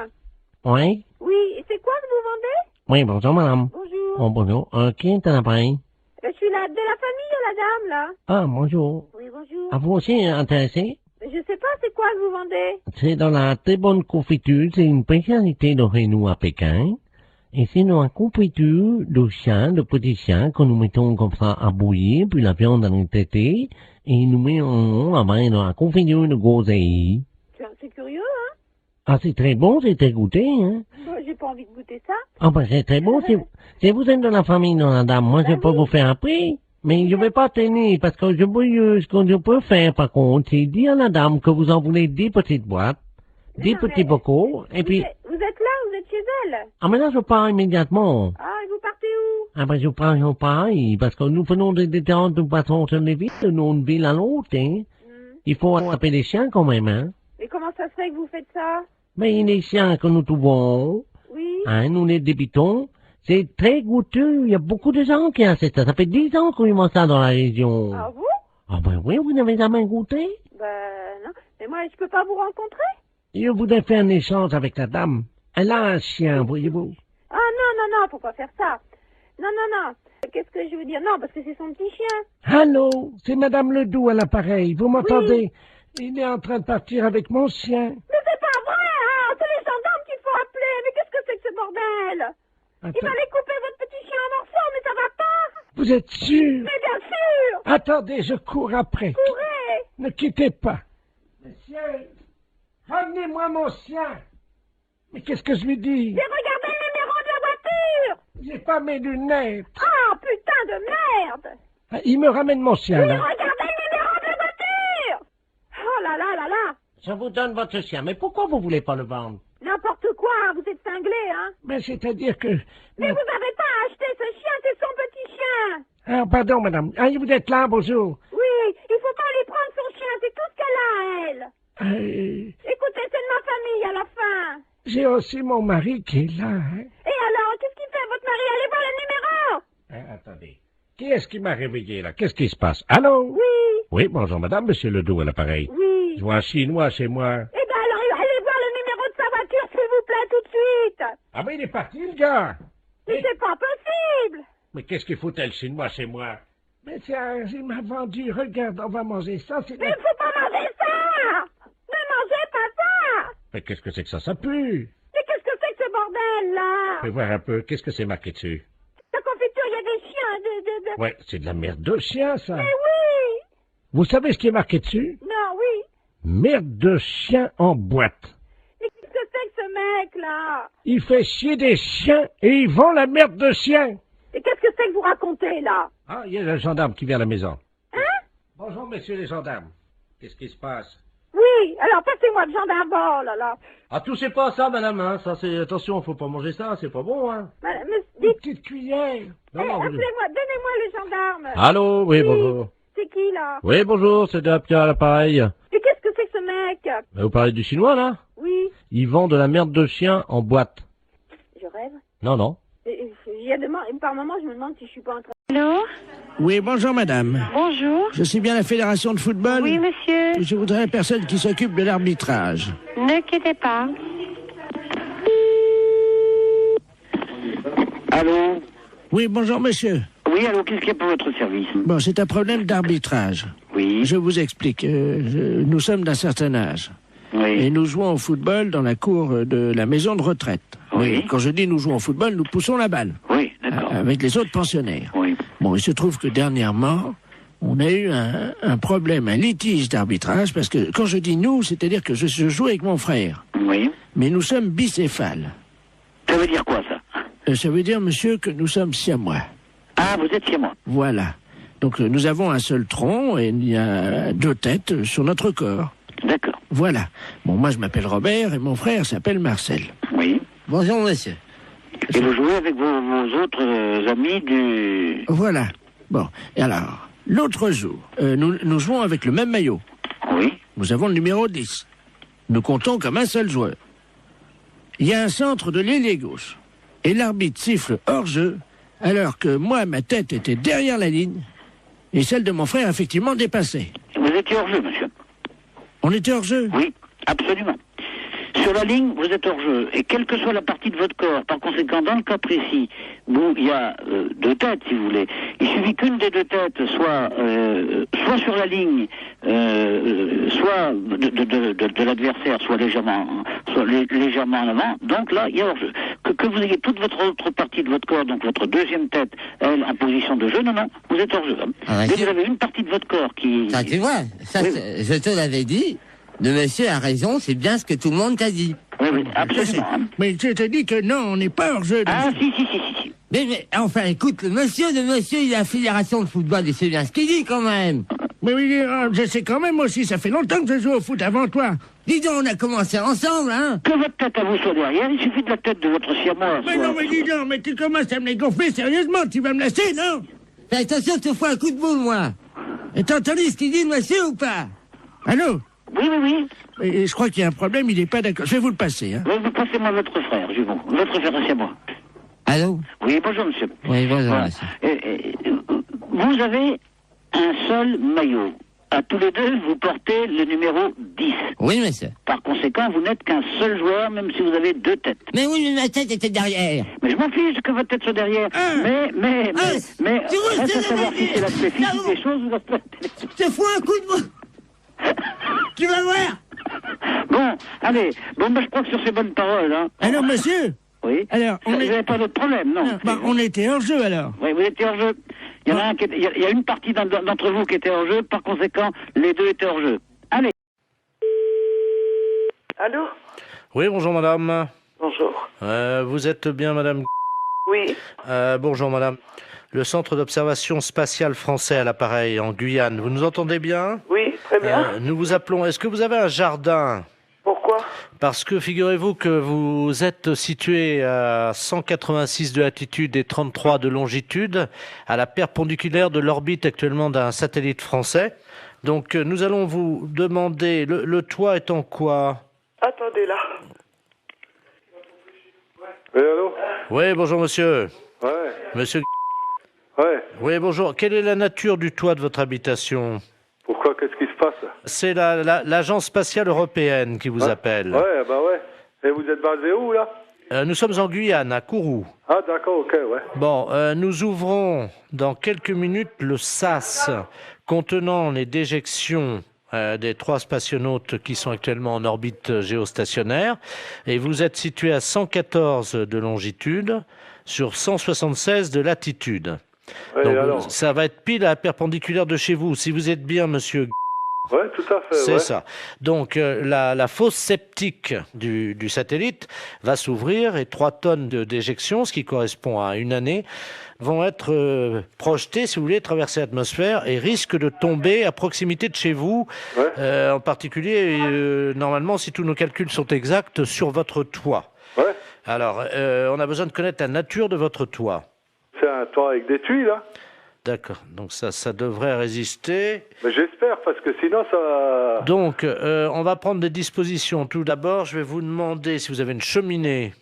Oui? Oui, et c'est quoi que vous vendez? Oui, bonjour, madame. Bonjour. Oh, bonjour. Qui est à l'appareil? Je suis de la famille, la dame, là. Ah, bonjour. Oui, bonjour. À vous aussi intéressé? Mais je sais pas, c'est quoi que vous vendez? C'est dans la très bonne confiture, c'est une spécialité de chez nous à Pékin. Et c'est dans la confiture de chien, de petits chiens, que nous mettons comme ça à bouillir, puis la viande à nous traiter, et nous mettons là-bas dans la confiture de groseille. C'est curieux, hein? Ah, c'est très bon, c'est très goûté, hein? J'ai pas envie de goûter ça. Ah, ben c'est très bon, si vous êtes de la famille de la dame, moi je peux vous faire un prix. Mais je vais pas tenir, parce que ce que je peux faire, par contre, c'est dire à la dame que vous en voulez 10 petites boîtes, 10 petits bocaux, et puis... Vous êtes là, vous êtes chez elle. Ah, mais là, je pars immédiatement. Ah, et vous partez où? Ah, ben, je pars, parce que nous venons de différentes façons sur les villes, d'une ville à l'autre, hein. Il faut attraper les chiens, quand même, hein. Et comment ça se fait que vous faites ça? Mais les chiens que nous trouvons, Oui. hein, nous les débitons, c'est très goûteux. Il y a beaucoup de gens qui achètent ça. Ça fait 10 ans qu'on y mange ça dans la région. Ah vous? Ah ben oui, vous n'avez jamais goûté? Non. Mais moi, je peux pas vous rencontrer? Je voudrais faire un échange avec la dame. Elle a un chien, voyez-vous. Ah non, faut pas faire ça. Non. Qu'est-ce que je veux dire? Non, parce que c'est son petit chien. Allô, c'est Madame Ledoux à l'appareil. Vous m'entendez? Il est en train de partir avec mon chien. Mais c'est pas vrai, hein! C'est les gendarmes qu'il faut appeler. Mais qu'est-ce que c'est que ce bordel? Il va aller couper votre petit chien en morceaux, mais ça va pas! Vous êtes sûr? Mais bien sûr! Attendez, je cours après. Courez! Ne quittez pas. Monsieur, ramenez-moi mon chien. Mais qu'est-ce que je lui dis? J'ai regardé le numéro de la voiture! J'ai pas mes lunettes. Ah, putain de merde! Ah, il me ramène mon chien, Oui, là. regardez le numéro de la voiture! Oh là là! Je vous donne votre chien, mais pourquoi vous voulez pas le vendre? N'importe quoi, vous êtes cinglé, hein? Mais c'est-à-dire que... Mais vous avez pas acheté ce chien, c'est son petit chien! Ah, pardon, madame. Ah, vous êtes là, bonjour. Oui, il faut pas lui prendre son chien, c'est tout ce qu'elle a, elle! Écoutez, c'est de ma famille, à la fin! J'ai aussi mon mari qui est là, hein. Et alors, qu'est-ce qu'il fait, votre mari? Allez voir le numéro! Attendez. Qui est-ce qui m'a réveillé, là? Qu'est-ce qui se passe? Allô? Oui! Oui, bonjour, madame, monsieur Ledoux à l'appareil. Oui! Je vois un Chinois chez moi. Eh ben alors, allez voir le numéro de sa voiture, s'il vous plaît, tout de suite! Ah, mais il est parti, le gars! Mais c'est pas possible! Mais qu'est-ce qu'il foutait, le Chinois, chez moi? Mais tiens, il m'a vendu, regarde, on va manger ça, c'est... Mais il faut pas manger ça! Ne mangez pas ça! Mais qu'est-ce que c'est que ça pue? Mais qu'est-ce que c'est que ce bordel, là? Fais voir un peu, qu'est-ce que c'est marqué dessus? La confiture, il y a des chiens, Ouais, c'est de la merde de chien, ça. Mais oui! Vous savez ce qui est marqué dessus? Non, oui. Merde de chien en boîte. Mais qu'est-ce que c'est que ce mec-là? Il fait chier des chiens et il vend la merde de chien. Et qu'est-ce que c'est que vous racontez, là? Ah, il y a le gendarme qui vient à la maison. Hein? Bonjour, messieurs les gendarmes. Qu'est-ce qui se passe? Oui, alors passez-moi le gendarme, oh là là. Ah, touchez pas à ça, madame, hein. Ça, c'est... Attention, faut pas manger ça, c'est pas bon, hein. Mais Une petite cuillère. Non, non, appelez-moi, donnez-moi le gendarme. Allô, oui, bonjour. C'est qui, là? Oui, bonjour, c'est Dapia à l'appareil. Mais qu'est-ce que c'est que ce mec? Vous parlez du chinois, là? Oui. Il vend de la merde de chien en boîte. Je rêve. Non. Il y a par moment, je me demande si je suis pas en train... Allô? Oui, bonjour madame. Bonjour. Je suis bien la Fédération de football. Oui, monsieur. Je voudrais la personne qui s'occupe de l'arbitrage. Ne quittez pas. Allô? Oui, bonjour monsieur. Oui, allô, qu'est-ce qu'il y a pour votre service? Bon, c'est un problème d'arbitrage. Oui. Je vous explique. Nous sommes d'un certain âge. Oui. Et nous jouons au football dans la cour de la maison de retraite. Oui. Et quand je dis nous jouons au football, nous poussons la balle. Oui, d'accord. Avec les autres pensionnaires. Oui. Bon, il se trouve que dernièrement, on a eu un problème, un litige d'arbitrage, parce que quand je dis nous, c'est-à-dire que je joue avec mon frère. Oui. Mais nous sommes bicéphales. Ça veut dire quoi, ça? Ça veut dire, monsieur, que nous sommes siamois. Ah, vous êtes siamois. Voilà. Donc nous avons un seul tronc et il y a 2 têtes sur notre corps. D'accord. Voilà. Bon, moi je m'appelle Robert et mon frère s'appelle Marcel. Oui. Bonjour, monsieur. Et vous jouez avec vos autres amis du... Voilà. Bon, et alors, l'autre jour, nous jouons avec le même maillot. Oui. Nous avons le numéro 10. Nous comptons comme un seul joueur. Il y a un centre de l'ailier gauche. Et l'arbitre siffle hors-jeu, alors que moi, ma tête était derrière la ligne, et celle de mon frère, effectivement, dépassait. Vous étiez hors-jeu, monsieur? On était hors-jeu? Oui, absolument. Sur la ligne, vous êtes hors-jeu. Et quelle que soit la partie de votre corps, par conséquent, dans le cas précis, où il y a 2 têtes, si vous voulez, il suffit qu'une des 2 têtes soit sur la ligne, soit de l'adversaire, soit légèrement en avant. Donc là, il y a hors-jeu. Que vous ayez toute votre autre partie de votre corps, donc votre deuxième tête, elle, en position de jeu, non, vous êtes hors-jeu. Ah, mais vous avez une partie de votre corps qui... Ça, tu vois, ça, oui. Je te l'avais dit. Le monsieur a raison, c'est bien ce que tout le monde t'a dit. Oui, absolument. Mais je te dis que non, on n'est pas hors-jeu. Ah, si. Mais, enfin, écoute, le monsieur, il est à la Fédération de football, et c'est bien ce qu'il dit, quand même. Mais oui, je sais quand même aussi, ça fait longtemps que je joue au foot avant toi. Dis donc, on a commencé ensemble, hein. Que votre tête à vous soit derrière, il suffit de la tête de votre siamois. Mais non, mais dis donc, mais tu commences à me les gonfler sérieusement, tu vas me laisser, non? Fais attention, je te fous un coup de boule, moi. Et t'as entendu ce qu'il dit, le monsieur, ou pas? Allô? Oui. Et je crois qu'il y a un problème, il est pas d'accord. Je vais vous le passer, hein. Oui, vous passez-moi votre frère, Jumon. Votre frère, c'est moi. Allô? Oui, bonjour, monsieur. Oui, bonjour, Voilà. monsieur. Vous avez un seul maillot. À tous les deux, vous portez le numéro 10. Oui, monsieur. Par conséquent, vous n'êtes qu'un seul joueur, même si vous avez deux têtes. Mais oui, mais ma tête était derrière. Mais je m'en fiche que votre tête soit derrière. Mais, reste à savoir si c'est l'aspect physique des choses ou l'aspect... Je te fous un coup de boule. Tu vas voir. Bon, allez. Bon, je crois que sur ces bonnes paroles, hein... Alors, monsieur? Oui. Alors, vous n'avez pas d'autre problème, non? On était hors jeu, alors. Oui, vous étiez hors jeu. Il y a une partie d'entre vous qui était hors jeu, par conséquent, les deux étaient hors jeu. Allez. Allô? Oui, bonjour madame. Bonjour. Vous êtes bien madame? Oui. Bonjour madame. Le centre d'observation spatiale français à l'appareil en Guyane. Vous nous entendez bien? Oui, très bien. Nous vous appelons. Est-ce que vous avez un jardin? Pourquoi? Parce que figurez-vous que vous êtes situé à 186 de latitude et 33 de longitude, à la perpendiculaire de l'orbite actuellement d'un satellite français. Donc nous allons vous demander, le toit est en quoi? Attendez là. Oui, allô? Oui, bonjour monsieur. Ouais. Monsieur. Ouais. Oui, bonjour. Quelle est la nature du toit de votre habitation? Pourquoi? Qu'est-ce qui se passe? C'est l'Agence spatiale européenne qui vous appelle. Ouais, bah ouais. Et vous êtes basé où, là? Nous sommes en Guyane, à Kourou. Ah, d'accord, ok, ouais. Bon, nous ouvrons dans quelques minutes le SAS contenant les déjections des 3 spationautes qui sont actuellement en orbite géostationnaire. Et vous êtes situé à 114 de longitude sur 176 de latitude. Ouais, donc, alors ça va être pile à la perpendiculaire de chez vous. Si vous êtes bien, monsieur... Ouais, tout à fait, C'est ouais. ça. Donc, la fosse septique du satellite va s'ouvrir et 3 tonnes de déjection, ce qui correspond à une année, vont être projetées, si vous voulez, traverser l'atmosphère et risquent de tomber à proximité de chez vous, en particulier, normalement, si tous nos calculs sont exacts, sur votre toit. Ouais. Alors, on a besoin de connaître la nature de votre toit. C'est un toit avec des tuiles, là? D'accord, donc ça devrait résister. Mais j'espère, parce que sinon ça... Donc, on va prendre des dispositions. Tout d'abord, je vais vous demander si vous avez une cheminée.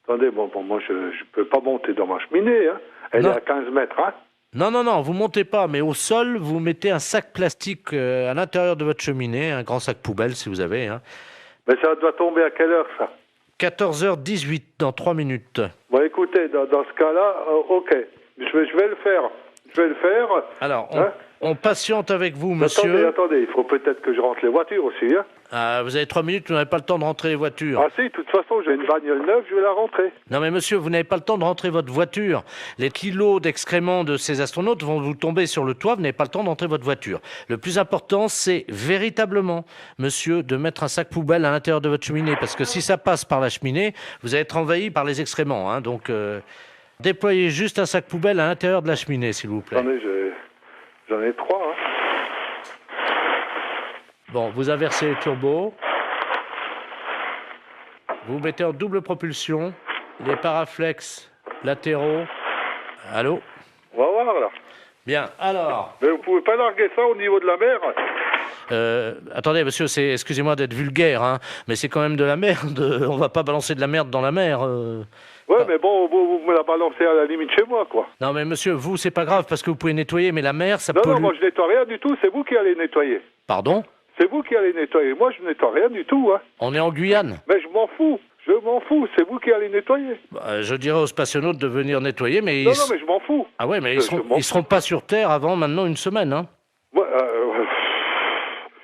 Attendez, bon, moi je peux pas monter dans ma cheminée, hein. Elle est à 15 mètres, hein. Non, vous montez pas, mais au sol, vous mettez un sac plastique à l'intérieur de votre cheminée, un grand sac poubelle si vous avez. Hein. Mais ça doit tomber à quelle heure, ça? 14h18, dans 3 minutes. Bon, écoutez, dans ce cas-là, ok, je vais le faire. Je vais le faire. Alors, on patiente avec vous, monsieur. Attendez, il faut peut-être que je rentre les voitures aussi, hein. Vous avez 3 minutes, vous n'avez pas le temps de rentrer les voitures. Ah si, de toute façon, j'ai une bagnole neuve, je vais la rentrer. Non mais monsieur, vous n'avez pas le temps de rentrer votre voiture. Les kilos d'excréments de ces astronautes vont vous tomber sur le toit, vous n'avez pas le temps de rentrer votre voiture. Le plus important, c'est véritablement, monsieur, de mettre un sac poubelle à l'intérieur de votre cheminée, parce que si ça passe par la cheminée, vous allez être envahi par les excréments, hein, donc... Déployez juste un sac poubelle à l'intérieur de la cheminée, s'il vous plaît. Attendez, j'en ai 3, hein. Bon, vous inversez les turbos. Vous mettez en double propulsion les paraflex latéraux. Allô? On va voir, là. Bien, alors... Mais vous pouvez pas larguer ça au niveau de la mer? Attendez, monsieur, excusez-moi d'être vulgaire, hein, mais c'est quand même de la merde. On va pas balancer de la merde dans la mer. Ouais, mais bon, vous me la balancez à la limite chez moi, quoi. Non, mais monsieur, vous, c'est pas grave, parce que vous pouvez nettoyer, mais la mer, ça pollue. Non, moi, je nettoie rien du tout, c'est vous qui allez nettoyer. Pardon? C'est vous qui allez nettoyer, moi, je nettoie rien du tout, hein. On est en Guyane. Mais je m'en fous, c'est vous qui allez nettoyer. Je dirais aux spationautes de venir nettoyer, mais... Non, mais je m'en fous. Ah ouais, mais ils seront pas sur Terre avant maintenant une semaine, hein. Ouais,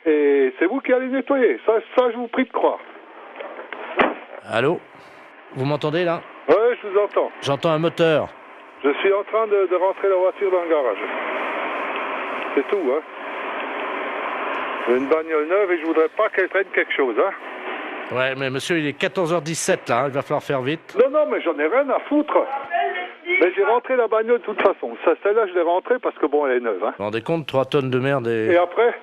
et c'est vous qui allez nettoyer, ça je vous prie de croire. Allô? Vous m'entendez, là? Ouais, je vous entends. J'entends un moteur. Je suis en train de rentrer la voiture dans le garage. C'est tout, hein. J'ai une bagnole neuve et je voudrais pas qu'elle traîne quelque chose, hein. Ouais, mais monsieur, il est 14h17, là, hein. Il va falloir faire vite. Non, mais j'en ai rien à foutre. Mais j'ai rentré la bagnole de toute façon. Celle-là, je l'ai rentrée parce que bon, elle est neuve. Hein. Vous vous rendez compte, 3 tonnes de merde Et après,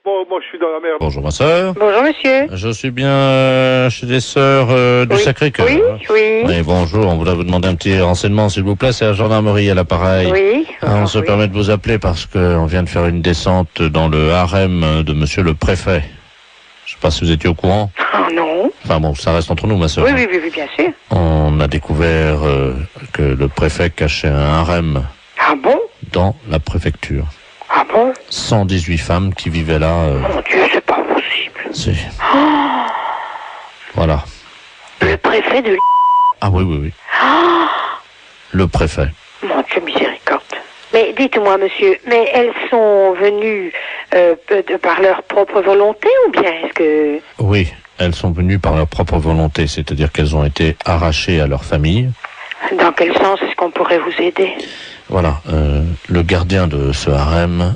bon, moi je suis dans la merde. Bonjour ma sœur. Bonjour, monsieur. Je suis bien chez les sœurs du Sacré-Cœur. Oui. Bonjour, on voudrait vous demander un petit renseignement s'il vous plaît, c'est la gendarmerie à l'appareil. Oui. On se permet de vous appeler parce qu'on vient de faire une descente dans le harem de monsieur le préfet. Je sais pas si vous étiez au courant. Oh non. Enfin bon, ça reste entre nous ma sœur. Oui, bien sûr. On a découvert que le préfet cachait un harem. Ah bon? Dans la préfecture. Ah bon? 118 femmes qui vivaient là. Mon Dieu, c'est pas possible. Si. Oh, Voilà. le préfet de... Ah oui. Oh, Le préfet. mon Dieu, miséricorde. Mais dites-moi, monsieur, mais elles sont venues par leur propre volonté ou bien est-ce que... Oui, elles sont venues par leur propre volonté, c'est-à-dire qu'elles ont été arrachées à leur famille. Dans quel sens est-ce qu'on pourrait vous aider? Voilà, le gardien de ce harem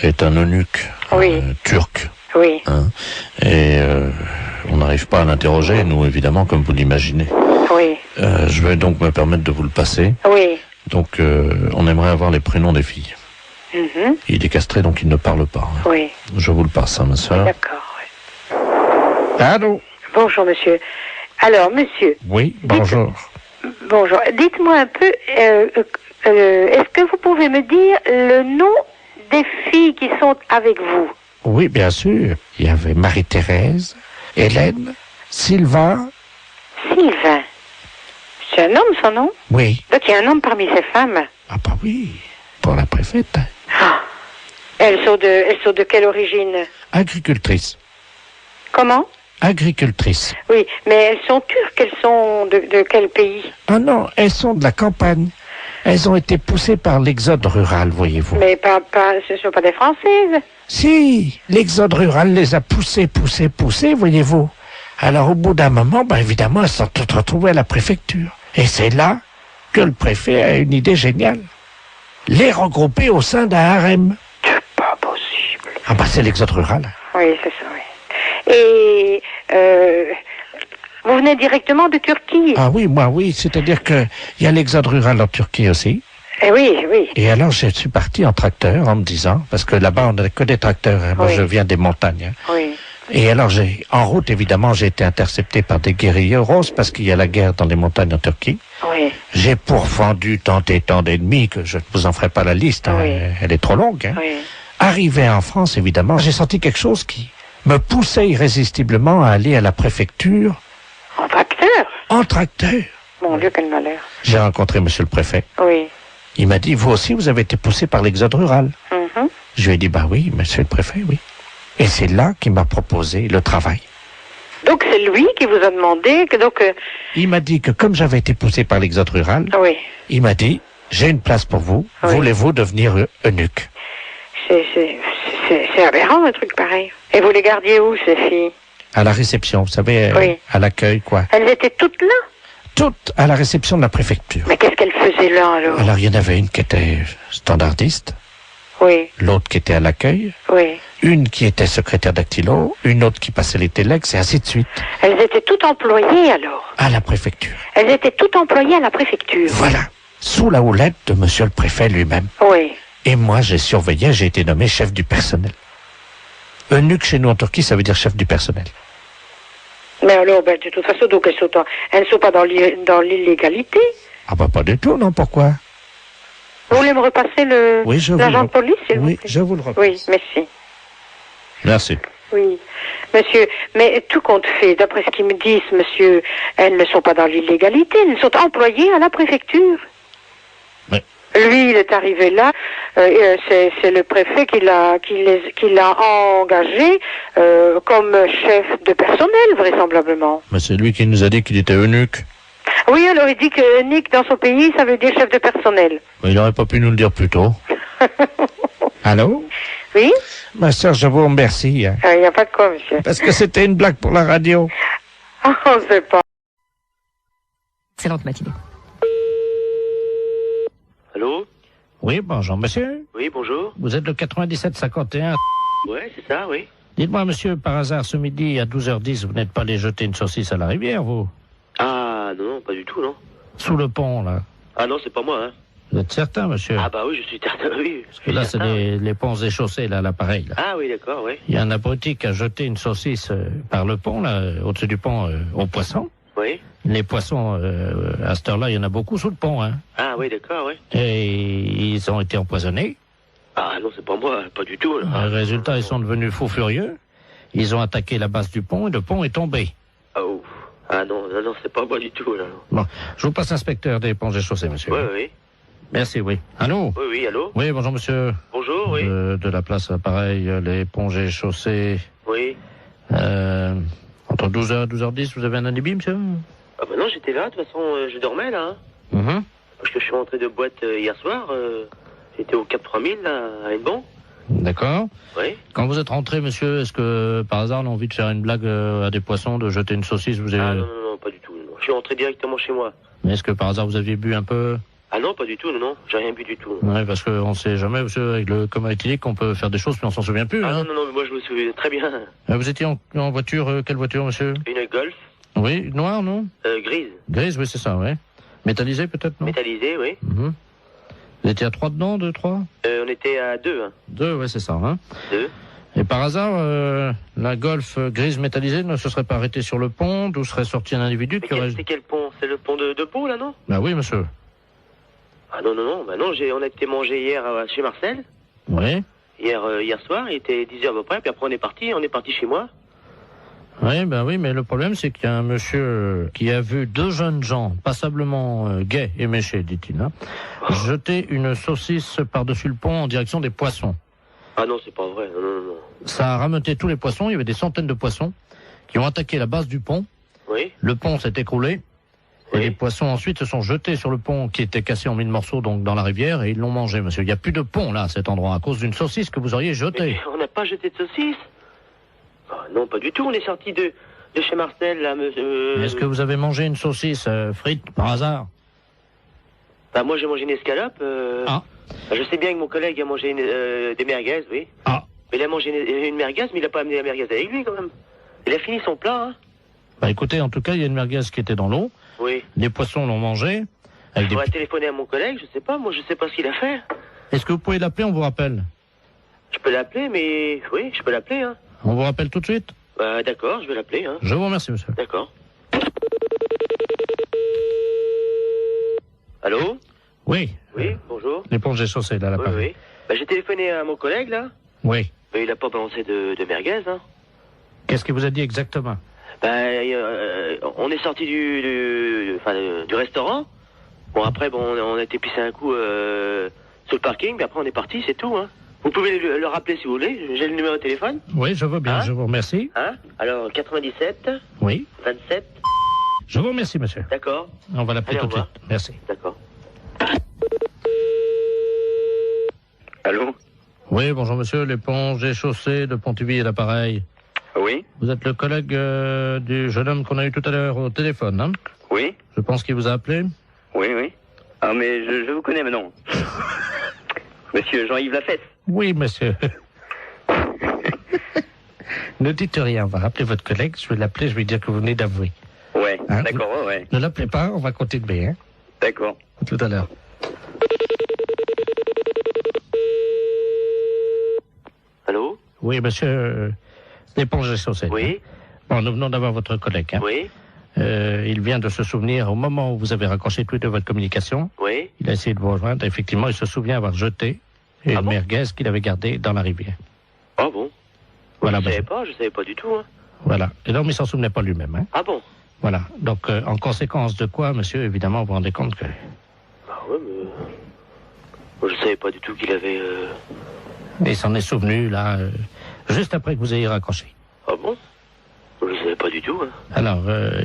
est un eunuque turc. Oui. Hein, et on n'arrive pas à l'interroger, nous, évidemment, comme vous l'imaginez. Oui. Je vais donc me permettre de vous le passer. Oui. Donc, on aimerait avoir les prénoms des filles. Mhm. Il est castré, donc il ne parle pas. Oui. Je vous le passe, hein, ma soeur. D'accord. Allô? Bonjour, monsieur. Alors, monsieur. Oui, bonjour. Bonjour. Dites-moi un peu, est-ce que vous pouvez me dire le nom des filles qui sont avec vous? Oui, bien sûr. Il y avait Marie-Thérèse, Hélène, Sylvain. Sylvain. C'est un homme, son nom? Oui. Donc il y a un homme parmi ces femmes. Ah bah oui, pour la préfète. Ah. Elles sont de quelle origine? Agricultrice. Comment? Agricultrice. Oui, mais elles sont turques, elles sont de quel pays? Ah non, elles sont de la campagne. Elles ont été poussées par l'exode rural, voyez-vous. Mais ce ne sont pas des Françaises. Si, l'exode rural les a poussées, voyez-vous. Alors au bout d'un moment, évidemment, elles sont toutes retrouvées à la préfecture. Et c'est là que le préfet a une idée géniale. Les regrouper au sein d'un harem. C'est pas possible. Ah c'est l'exode rural. Oui, c'est ça, oui. Et vous venez directement de Turquie? Ah oui, moi oui, c'est-à-dire que il y a l'exode rural en Turquie aussi. Oui. Et alors je suis parti en tracteur en me disant, parce que là-bas on n'a que des tracteurs, hein. Moi je viens des montagnes. Hein. Oui. Et alors en route évidemment j'ai été intercepté par des guérilleros parce qu'il y a la guerre dans les montagnes en Turquie. Oui. J'ai pourfendu tant et tant d'ennemis que je ne vous en ferai pas la liste, hein. Elle est trop longue. Hein. Oui. Arrivé en France évidemment, j'ai senti quelque chose qui me poussait irrésistiblement à aller à la préfecture. En tracteur? En tracteur. Mon Dieu, quel malheur. J'ai rencontré monsieur le préfet. Oui. Il m'a dit, vous aussi, vous avez été poussé par l'exode rural. Mhm. Je lui ai dit, oui, monsieur le préfet, oui. Et c'est là qu'il m'a proposé le travail. Donc c'est lui qui vous a demandé que donc... Il m'a dit que comme j'avais été poussé par l'exode rural, oui. Il m'a dit, j'ai une place pour vous, voulez-vous devenir eunuque? C'est aberrant un truc pareil. Et vous les gardiez où, ces filles? À la réception, vous savez, à l'accueil, quoi. Elles étaient toutes là? Toutes à la réception de la préfecture. Mais qu'est-ce qu'elles faisaient là, alors? Alors, il y en avait une qui était standardiste. Oui. L'autre qui était à l'accueil. Oui. Une qui était secrétaire dactylo. Une autre qui passait les téléx, et ainsi de suite. Elles étaient toutes employées, alors? À la préfecture. Elles étaient toutes employées à la préfecture? Voilà. Sous la houlette de monsieur le préfet lui-même. Oui. Et moi, j'ai surveillé, j'ai été nommé chef du personnel. Eunuque chez nous en Turquie, ça veut dire chef du personnel. Mais alors, de toute façon, donc elles ne sont pas dans l'illégalité? Ah pas du tout, non, pourquoi? Vous voulez me repasser l'agent de police, s'il vous plaît? Oui, je vous le repasse. Oui, merci. Merci. Oui, monsieur, mais tout compte fait, d'après ce qu'ils me disent, monsieur, elles ne sont pas dans l'illégalité, elles sont employées à la préfecture. Mais... Lui, il est arrivé là, c'est le préfet qui l'a engagé comme chef de personnel, vraisemblablement. Mais c'est lui qui nous a dit qu'il était eunuque. Oui, alors il dit que eunuque dans son pays, ça veut dire chef de personnel. Mais il n'aurait pas pu nous le dire plus tôt. Allô? Oui? Ma soeur, je vous remercie. Il n'y a pas de quoi, monsieur. Parce que c'était une blague pour la radio. Ah, on ne sait pas. Excellente matinée. Allô? Oui, bonjour, monsieur. Oui, bonjour. Vous êtes le 9751. Ouais, c'est ça, oui. Dites-moi, monsieur, par hasard, ce midi, à 12h10, vous n'êtes pas allé jeter une saucisse à la rivière, vous? Ah, non, pas du tout, non. Sous le pont, là. Ah non, c'est pas moi, hein. Vous êtes certain, monsieur? Ah bah oui, je suis certain, oui. Parce que là, c'est les ponts et chaussées, là, l'appareil. Là. Ah oui, d'accord, oui. Il y a un abruti qui a jeté une saucisse par le pont, là, au-dessus du pont, aux poissons. Oui. Les poissons, à cette heure-là, il y en a beaucoup sous le pont, hein. Ah oui, d'accord, oui. Et ils ont été empoisonnés. Ah non, c'est pas moi, pas du tout. Là. Résultat, ils sont devenus fous furieux. Ils ont attaqué la base du pont et le pont est tombé. Oh. Ah non, c'est pas moi du tout, là. Bon, je vous passe l'inspecteur des ponts et chaussées, monsieur. Oui, oui. Merci, oui. Allô? Oui, allô? Oui, bonjour, monsieur. Bonjour, oui. De la place, pareil, les ponts et chaussées. Oui. Entre 12h et 12h10, vous avez un alibi, monsieur? Ah bah non, j'étais là, de toute façon, je dormais, là. Hein. Parce que je suis rentré de boîte hier soir. J'étais au Cap 3000, là, à Hennebon. D'accord. Oui. Quand vous êtes rentré, monsieur, est-ce que, par hasard, on a envie de faire une blague à des poissons, de jeter une saucisse, vous avez... Ah non, pas du tout. Non. Je suis rentré directement chez moi. Mais est-ce que, par hasard, vous aviez bu un peu? Ah non, pas du tout, non. J'ai rien bu du tout. Oui, parce qu'on sait jamais, monsieur, avec le coma éthylique, on peut faire des choses, mais on s'en souvient plus, Ah hein. non, mais moi, je me souviens très bien. Vous étiez en voiture, quelle voiture, monsieur? Une Golf. Oui, noire, non? Grise. Grise, oui, c'est ça, oui. Métallisée, peut-être, non? Métallisée, oui. Vous étiez à 3 dedans, 2, 3? On était à 2, hein. 2, oui, c'est ça, hein. 2. Et par hasard, la Golf grise métallisée ne se serait pas arrêtée sur le pont, d'où serait sorti un individu qui aurait... C'est quel pont? C'est le pont de Pau, là, non? Bah oui, monsieur. Ah non, bah non, on a été manger hier chez Marcel. Oui. Hier soir, il était 10h à peu près, puis après on est parti chez moi. Oui, ben oui, mais le problème, c'est qu'il y a un monsieur qui a vu 2 jeunes gens, passablement gais et méchés, dit-il, hein, jeter une saucisse par-dessus le pont en direction des poissons. Ah non, c'est pas vrai, non. Ça a rameuté tous les poissons, il y avait des centaines de poissons qui ont attaqué la base du pont. Oui. Le pont s'est écroulé, et les poissons ensuite se sont jetés sur le pont qui était cassé en 1000 morceaux, donc dans la rivière, et ils l'ont mangé, monsieur. Il n'y a plus de pont, là, à cet endroit, à cause d'une saucisse que vous auriez jetée. Mais on n'a pas jeté de saucisse. Ah, non, pas du tout, on est sorti de chez Marcel, là, monsieur... Est-ce que vous avez mangé une saucisse frite, par hasard? Bah, moi, j'ai mangé une escalope. Ah. Je sais bien que mon collègue a mangé des merguez, oui. Ah. Mais il a mangé une merguez, mais il n'a pas amené la merguez avec lui, quand même. Il a fini son plat, hein. Bah, écoutez, en tout cas, il y a une merguez qui était dans l'eau. Oui. Les poissons l'ont mangé. Il faudrait téléphoner à mon collègue, je sais pas, moi, je sais pas ce qu'il a fait. Est-ce que vous pouvez l'appeler, on vous rappelle? Je peux l'appeler, mais... Oui, je peux l'appeler, hein. On vous rappelle tout de suite? Bah, d'accord, je vais l'appeler, hein. Je vous remercie, monsieur. D'accord. Allô? Oui. Oui, bonjour. L'éponge est chaussée, là, l'appareil. Oui. Bah, j'ai téléphoné à mon collègue, là. Oui. Mais il a pas balancé de merguez, hein. Qu'est-ce qu'il vous a dit exactement? On est sorti du restaurant. Bon, après, on a été pisser un coup sur le parking, puis après on est parti, c'est tout, hein. Vous pouvez le rappeler si vous voulez, j'ai le numéro de téléphone. Oui, je veux bien, je vous remercie. Hein? Alors, 97. Oui. 27. Je vous remercie, monsieur. D'accord. On va l'appeler tout de suite. Merci. D'accord. Allô? Oui, bonjour monsieur, l'éponge et chaussée de Pontivy et l'appareil. Oui. Vous êtes le collègue du jeune homme qu'on a eu tout à l'heure au téléphone, hein? Oui. Je pense qu'il vous a appelé. Oui. Ah, mais je vous connais maintenant. Monsieur Jean-Yves Lafesse. Oui, monsieur. Ne dites rien, on va rappeler votre collègue, je vais l'appeler, je vais dire que vous venez d'avouer. Ouais, hein? D'accord, ouais. Ne l'appelez pas, on va continuer, hein? D'accord. Tout à l'heure. Allô? Oui, monsieur, l'éponge et chaussée. Oui. Bon, nous venons d'avoir votre collègue, hein? Oui. Il vient de se souvenir, au moment où vous avez raccroché tous de votre communication, oui. Il a essayé de vous rejoindre. Effectivement, il se souvient avoir jeté une merguez qu'il avait gardée dans la rivière. Ah bon? Voilà, je savais pas du tout. Hein. Voilà. Et donc, il s'en souvenait pas lui-même. Hein. Ah bon? Voilà. Donc, en conséquence de quoi, monsieur, évidemment, vous vous rendez compte que... Ah ouais, mais... Moi, je savais pas du tout qu'il avait... Il s'en est souvenu, là, juste après que vous ayez raccroché. Ah bon? Je savais pas du tout. Hein. Alors,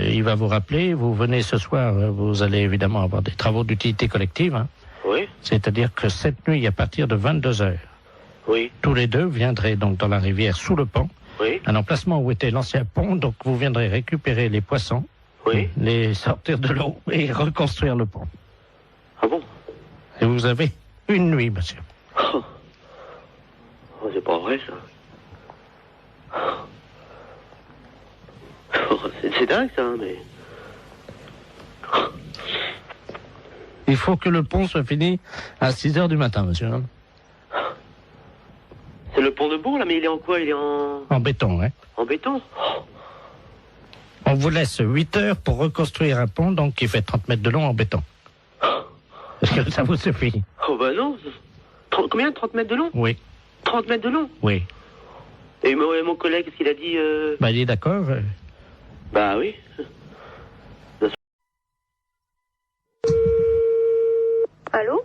il va vous rappeler, vous venez ce soir, vous allez évidemment avoir des travaux d'utilité collective. Hein. Oui. C'est-à-dire que cette nuit, à partir de 22h, oui. Tous les deux viendraient donc dans la rivière sous le pont, oui. Un emplacement où était l'ancien pont, donc vous viendrez récupérer les poissons, oui. Les sortir de l'eau et reconstruire le pont. Ah bon? Et vous avez une nuit, monsieur. Oh, c'est pas vrai, ça. C'est dingue, ça, mais... Il faut que le pont soit fini à 6 heures du matin, monsieur. Hein. C'est le pont de Bourg, là, mais il est en quoi? Il est en béton, hein. En béton? On vous laisse 8 heures pour reconstruire un pont, donc qui fait 30 mètres de long en béton. Est-ce que ça vous suffit? Oh bah non. Combien? 30 mètres de long? Oui. 30 mètres de long? Oui. Et mon collègue, qu'est-ce qu'il a dit Bah, il est d'accord. Bah oui. Allô?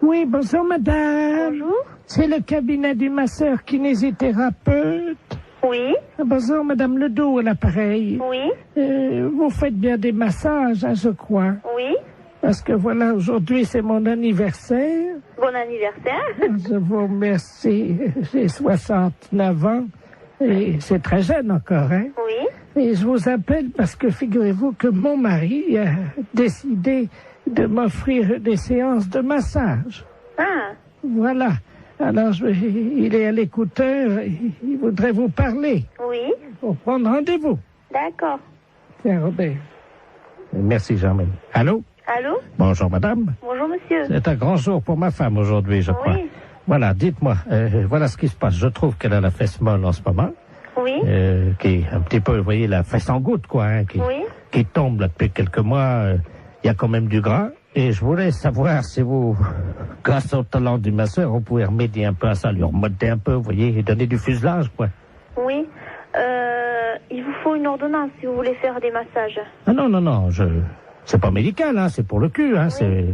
Oui, bonjour madame. Bonjour. C'est le cabinet du masseur kinésithérapeute. Oui. Bonjour madame Ledoux à l'appareil. Oui. Vous faites bien des massages, hein, je crois. Oui. Parce que voilà, aujourd'hui c'est mon anniversaire. Bon anniversaire. Je vous remercie. J'ai 69 ans. Et c'est très jeune encore, hein? Oui. Et je vous appelle parce que figurez-vous que mon mari a décidé de m'offrir des séances de massage. Ah. Voilà. Alors, il est à l'écouteur, il voudrait vous parler. Oui. Pour prendre rendez-vous. D'accord. Tiens, Robert. Merci, Germaine. Allô? Allô? Bonjour, madame. Bonjour, monsieur. C'est un grand jour pour ma femme aujourd'hui, je crois. Oui. Voilà, dites-moi, voilà ce qui se passe. Je trouve qu'elle a la fesse molle en ce moment. Oui. Qui est un petit peu, vous voyez, la fesse en goutte, quoi, hein, qui tombe là depuis quelques mois. Il y a quand même du gras. Et je voulais savoir si vous, grâce au talent du masseur, on pouvait remédier un peu à ça, lui remonter un peu, vous voyez, et donner du fuselage, quoi. Oui. Il vous faut une ordonnance si vous voulez faire des massages. Ah non, c'est pas médical, hein, c'est pour le cul, hein,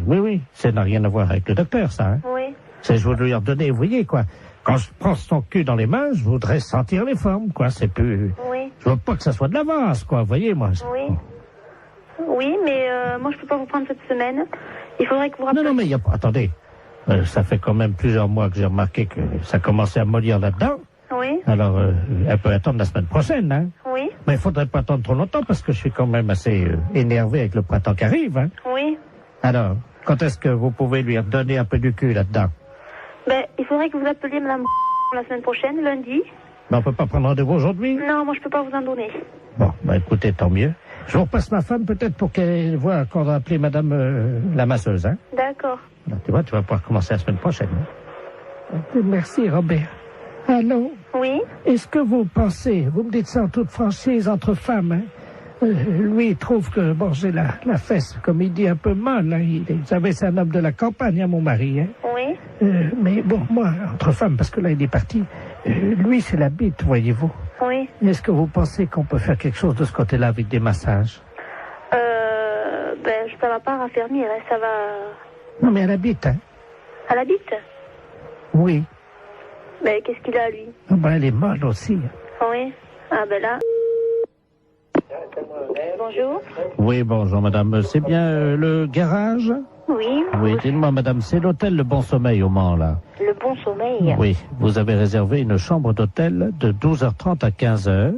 oui, ça n'a rien à voir avec le docteur, ça, hein. Oui. C'est, je veux lui redonner, vous voyez, quoi. Quand je prends son cul dans les mains, je voudrais sentir les formes, quoi, c'est plus... Oui. Je veux pas que ça soit de l'avance, quoi, vous voyez, moi. Oui. Oui, mais moi, je peux pas vous prendre cette semaine. Il faudrait que vous rappeliez... Non, mais il y a pas... Attendez. Ça fait quand même plusieurs mois que j'ai remarqué que ça commençait à mollir là-dedans. Oui. Alors, elle peut attendre la semaine prochaine, hein. Oui. Mais il faudrait pas attendre trop longtemps parce que je suis quand même assez énervé avec le printemps qui arrive, hein. Oui. Alors, quand est-ce que vous pouvez lui redonner un peu du cul là-dedans? Ben, il faudrait que vous appeliez madame la semaine prochaine, lundi. Mais on peut pas prendre rendez-vous aujourd'hui? Non, moi, je peux pas vous en donner. Bon, bah écoutez, tant mieux. Je vous repasse ma femme peut-être pour qu'elle voit qu'on va appeler madame la masseuse, hein. D'accord. Alors, tu vois, tu vas pouvoir commencer la semaine prochaine. Hein? Merci, Robert. Allô? Oui? Est-ce que vous pensez, vous me dites ça en toute franchise entre femmes, hein? Lui, il trouve que, bon, j'ai la fesse, comme il dit, un peu molle, hein. Vous savez, c'est un homme de la campagne, hein, mon mari, hein. Oui? Mais bon, moi, entre femmes, parce que là, il est parti, lui, c'est la bite, voyez-vous. Oui. Est-ce que vous pensez qu'on peut faire quelque chose de ce côté-là avec des massages? Ben, ça va pas raffermir, hein, ça va... Non, mais à la bite, hein? À la bite? Oui. Ben, qu'est-ce qu'il a, lui? Oh, ben, elle est molle aussi. Oui. Ah, ben là... Bonjour. Oui, bonjour, madame. C'est bien le garage? Oui. Oui, dites-moi, madame, c'est l'hôtel Le Bon Sommeil au Mans, là. Le Bon Sommeil? Oui, vous avez réservé une chambre d'hôtel de 12h30 à 15h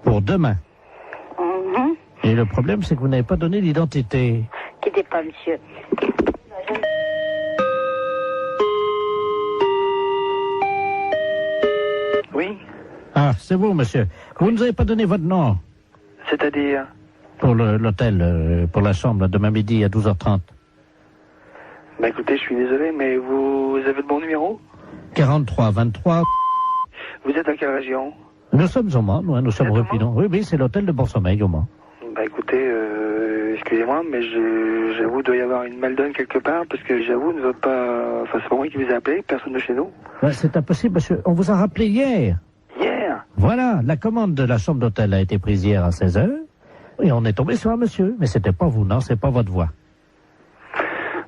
pour demain. Et le problème, c'est que vous n'avez pas donné l'identité. Quittez pas, monsieur. Oui. Ah, c'est vous, monsieur. Vous ne nous avez pas donné votre nom C'est-à-dire? pour l'hôtel, pour la chambre, là, demain midi à 12h30. Bah écoutez, je suis désolé, mais vous avez le bon numéro? 43 23. Vous êtes à quelle région? Nous sommes au Mans, nous sommes rue Pinon. Oui, c'est l'hôtel de Bon Sommeil au Mans. Bah écoutez, excusez-moi, mais j'avoue, il doit y avoir une maldonne quelque part, parce que j'avoue, nous sommes pas... Enfin, c'est pas moi qui vous ai appelé, personne de chez nous. Ouais, c'est impossible, monsieur. On vous a rappelé hier. Hier? Voilà, la commande de la chambre d'hôtel a été prise hier à 16h. Et on est tombé sur un monsieur. Mais c'était pas vous, non, c'est pas votre voix.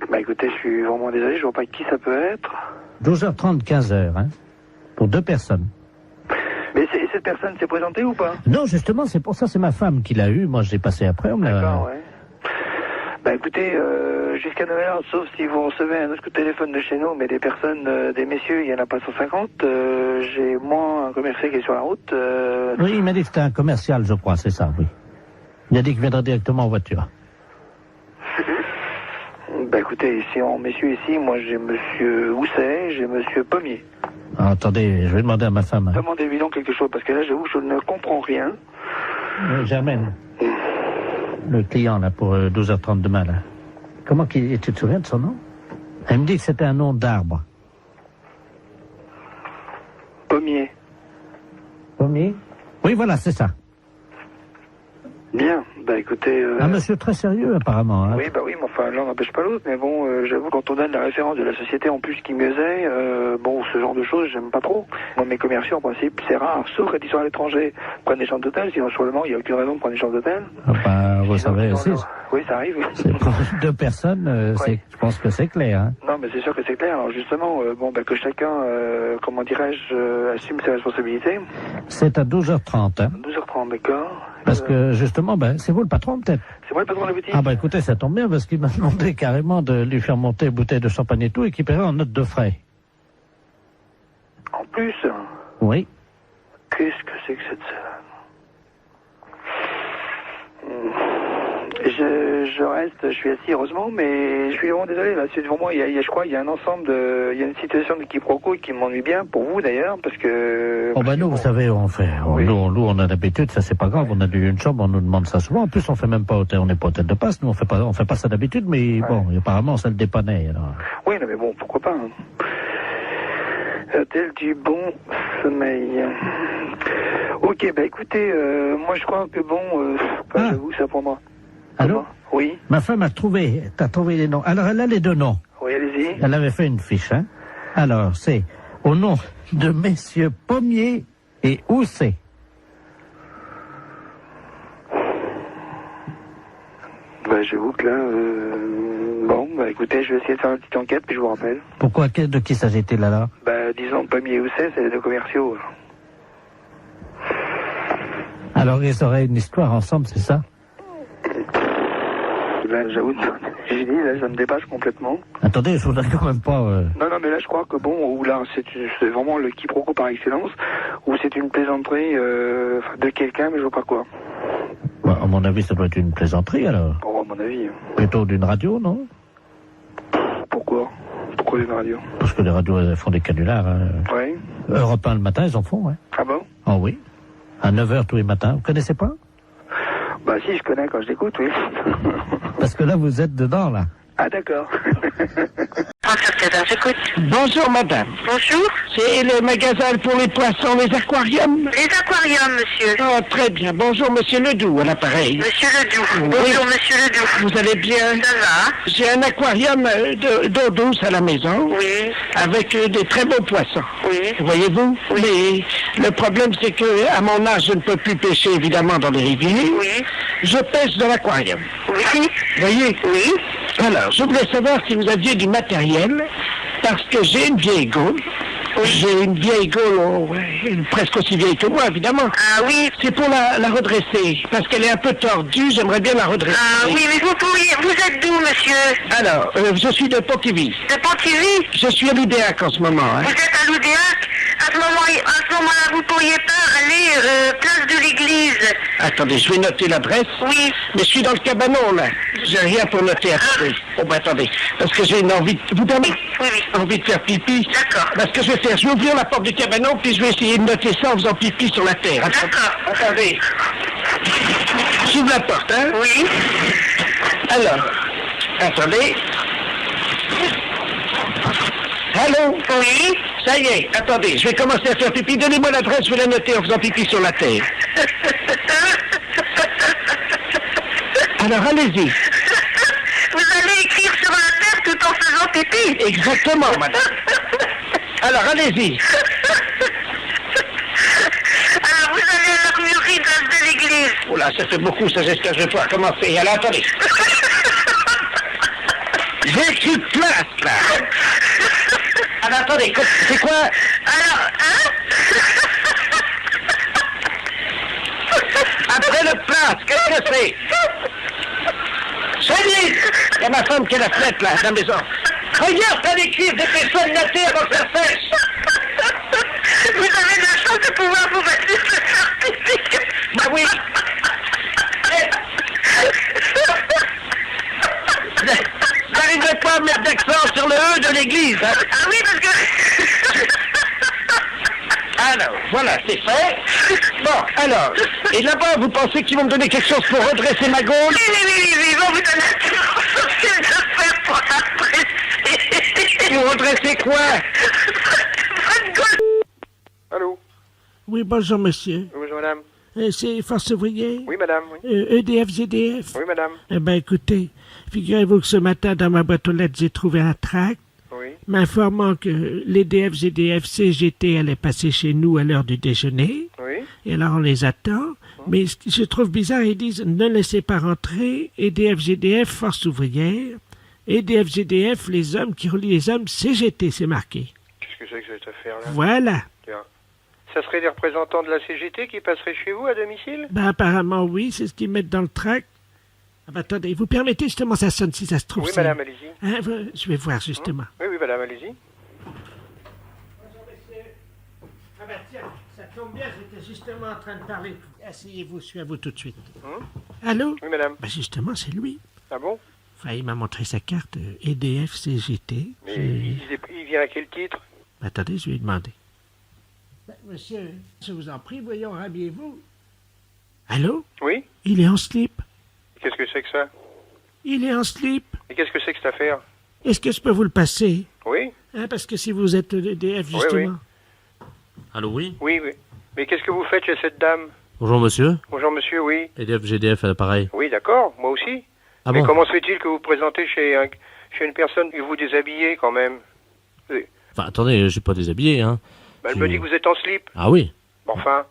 Bah écoutez, je suis vraiment désolé, je vois pas qui ça peut être. 12h30, 15h, hein. Pour 2 personnes. Mais cette personne s'est présentée ou pas? Non, justement, c'est pour ça, c'est ma femme qui l'a eu. Moi, je l'ai passé après. D'accord, ouais. Bah écoutez, jusqu'à 9h, sauf si vous recevez un autre coup de téléphone de chez nous, mais des personnes, des messieurs, il y en a pas 150. J'ai moi un commercial qui est sur la route. Oui, il m'a dit que c'était un commercial, je crois, c'est ça, oui. Il a dit qu'il viendrait directement en voiture. Bah écoutez, ici en messieurs ici, moi j'ai monsieur Housset, j'ai monsieur Pommier. Ah, attendez, je vais demander à ma femme. Demandez-lui donc quelque chose, parce que là j'avoue, je ne comprends rien. Germaine. Le client, là, pour 12h30 demain, là. Comment tu te souviens de son nom? Elle me dit que c'était un nom d'arbre. Pommier. Pommier? Oui, voilà, c'est ça. Bien, bah écoutez... Un monsieur très sérieux, apparemment. Hein. Oui, bah oui, mais enfin, l'un n'empêche pas l'autre, mais bon, j'avoue, quand on donne la référence de la société en plus qui mieux est, bon, ce genre de choses, j'aime pas trop. Moi, mes commerciaux, en principe, c'est rare, sauf quand ils sont à l'étranger, prennent des chambres d'hôtel, sinon, sur le moment, il n'y a aucune raison de prendre des chambres d'hôtel. Enfin, vous savez aussi. Oui, ça arrive. C'est pour 2 personnes, je pense que c'est clair. Hein. Non, mais c'est sûr que c'est clair. Alors justement, bon, bah, que chacun, comment dirais-je, assume ses responsabilités. C'est à 12h30. Hein. 12h30, d'accord. Parce que justement, c'est vous le patron peut-être? C'est moi le patron de la boutique. Ah écoutez, ça tombe bien parce qu'il m'a demandé carrément de lui faire monter une bouteille de champagne et tout et qu'il paierait en note de frais. En plus? Oui. Qu'est-ce que c'est que cette je reste, je suis assis heureusement, mais je suis vraiment désolé là. C'est devant moi, je crois, il y a un ensemble de, il y a une situation de quiproquo qui m'ennuie bien pour vous d'ailleurs, parce que. Oh nous, vous savez, on fait, nous, on a l'habitude, ça c'est pas grave. On a une chambre, on nous demande ça souvent. En plus, on fait même pas hôtel, on n'est pas hôtel de passe. Nous, on fait pas ça d'habitude, mais bon, apparemment, ça le dépannait. Alors. Oui, non, mais bon, pourquoi pas. Hein. Hôtel du bon sommeil. Ok, bah écoutez, moi je crois que bon, j'avoue, ça pour moi. Allô? Oui. Ma femme a trouvé, t'as trouvé les noms. Alors, elle a les 2 noms. Oui, allez-y. Elle avait fait une fiche, hein. Alors, c'est au nom de messieurs Pommier et Housset. Bah, j'avoue que là, bon, bah écoutez, je vais essayer de faire une petite enquête, puis je vous rappelle. Pourquoi? De qui s'agit-il là? Bah, disons, Pommier et Housset, c'est les 2 commerciaux. Alors, ils auraient une histoire ensemble, c'est ça? Là, j'avoue, j'ai dit, là, ça me dépasse complètement. Attendez, je voudrais quand même pas... Non, mais là, je crois que bon, ou là, c'est vraiment le quiproquo par excellence, ou c'est une plaisanterie de quelqu'un, mais je vois pas quoi. Bah, à mon avis, ça doit être une plaisanterie, alors. Oh, à mon avis. Plutôt d'une radio, non? Pourquoi d'une radio? Parce que les radios, elles font des canulars. Hein. Oui. Europe 1 le matin, ils en font, ouais. Ah bon? Oh oui. À 9h tous les matins. Vous connaissez pas? Bah si, je connais quand je l'écoute, oui. Parce que là, vous êtes dedans, là. Ah d'accord. Bonjour madame. Bonjour. C'est le magasin pour les poissons, les aquariums? Les aquariums, monsieur. Oh, très bien. Bonjour monsieur Ledoux à l'appareil. Monsieur Ledoux. Oui. Bonjour monsieur Ledoux. Vous allez bien? Ça va. J'ai un aquarium d'eau douce à la maison. Oui. Avec des très beaux poissons. Oui. Voyez-vous? Oui. Mais le problème c'est que à mon âge je ne peux plus pêcher évidemment dans les rivières. Oui. Je pêche dans l'aquarium. Oui. Voyez? Oui. Alors, je voulais savoir si vous aviez du matériel, parce que j'ai une vieille gaule. Oui. J'ai une vieille gaule, presque aussi vieille que moi, évidemment. Ah oui. C'est pour la redresser, parce qu'elle est un peu tordue, j'aimerais bien la redresser. Ah oui, mais vous êtes d'où, monsieur? Alors, je suis de Pontivy. De Pontivy? Je suis à l'Oudéac en ce moment. Hein. Vous êtes à l'Oudéac? À ce moment-là, vous pourriez pas aller place de l'église? Attendez, je vais noter l'adresse. Oui. Mais je suis dans le cabanon, là. J'ai rien pour noter. Attendez. Oh, ben attendez. Parce que j'ai une envie de... Vous permettez? Oui. Envie de faire pipi. D'accord. Parce que je vais faire, je vais ouvrir la porte du cabanon, puis je vais essayer de noter ça en faisant pipi sur la terre. D'accord. Attendez. J'ouvre la porte, hein? Oui. Alors, attendez. Allô? Oui. Ça y est, attendez, je vais commencer à faire pipi. Donnez-moi l'adresse, je vais la noter en faisant pipi sur la terre. Alors, allez-y. Vous allez écrire sur la terre tout en faisant pipi? Exactement, madame. Alors, allez-y. Alors, vous allez à l'armurerie de l'église. Oh là, ça fait beaucoup, ça, j'espère que je vais pouvoir commencer. Alors, attendez. J'ai écrit place, là. Alors, attendez, c'est quoi? Alors, hein? Après le place, qu'est-ce que c'est? Salut! Il y a ma femme qui a la fenêtre, là, dans la maison. Regarde, t'as écrit des personnes notées avant que ça sèche. Vous avez de la chance de pouvoir vous mettre sur le certificat. Bah oui. N'arrivez pas à mettre d'accent sur le E de l'église, hein? Ah oui, parce que... Alors, voilà, c'est fait. Bon, alors, et là-bas, vous pensez qu'ils vont me donner quelque chose pour redresser ma gaule? Oui, ils vont vous donner un Et vous redressez quoi? Allô? Oui, bonjour, monsieur. Bonjour, madame. C'est Force ouvrière? Oui, madame, oui. EDF-GDF? Oui, madame. Eh ben, écoutez, figurez-vous que ce matin, dans ma boîte aux lettres, j'ai trouvé un tract Oui. m'informant que l'EDF-GDF-CGT allait passer chez nous à l'heure du déjeuner. Oui. Et alors, on les attend. Mais ce que je trouve bizarre, ils disent « Ne laissez pas rentrer, EDF-GDF, Force ouvrière, EDF-GDF, les hommes qui relient les hommes, CGT », c'est marqué. Qu'est-ce que c'est que cette affaire-là? Voilà. Tiens. Ça serait des représentants de la CGT qui passeraient chez vous à domicile? Ben, apparemment, oui, c'est ce qu'ils mettent dans le tract. Ah ben, attendez, vous permettez justement, ça sonne si ça se trouve. Oui, c'est- madame, allez-y. Hein, je vais voir justement. Oui, oui, madame, allez-y. Ah ben tiens, ça tombe bien, j'étais justement en train de parler. Asseyez-vous, je suis à vous tout de suite. Allô? Oui, madame. Ben justement, c'est lui. Ah bon? Enfin, il m'a montré sa carte EDF CGT. Mais il vient à quel titre? Attendez, je vais lui demander. Ben, monsieur, je vous en prie, voyons, habillez-vous. Allô? Oui? Il est en slip. Qu'est-ce que c'est que ça? Il est en slip. Et qu'est-ce que c'est que cette affaire? Est-ce que je peux vous le passer? Oui? Hein, parce que si vous êtes EDF, Oui, justement. Allô, oui? Oui, oui. Mais qu'est-ce que vous faites chez cette dame? Bonjour, monsieur. Bonjour, monsieur, oui. EDF, GDF à l'appareil. Oui, d'accord, moi aussi. Ah Mais bon? comment se fait-il que vous vous présentez chez une personne et vous déshabillez quand même? Oui. Enfin, attendez, je suis pas déshabillé, hein. Bah, elle me dit que vous êtes en slip. Ah oui? Bon, enfin,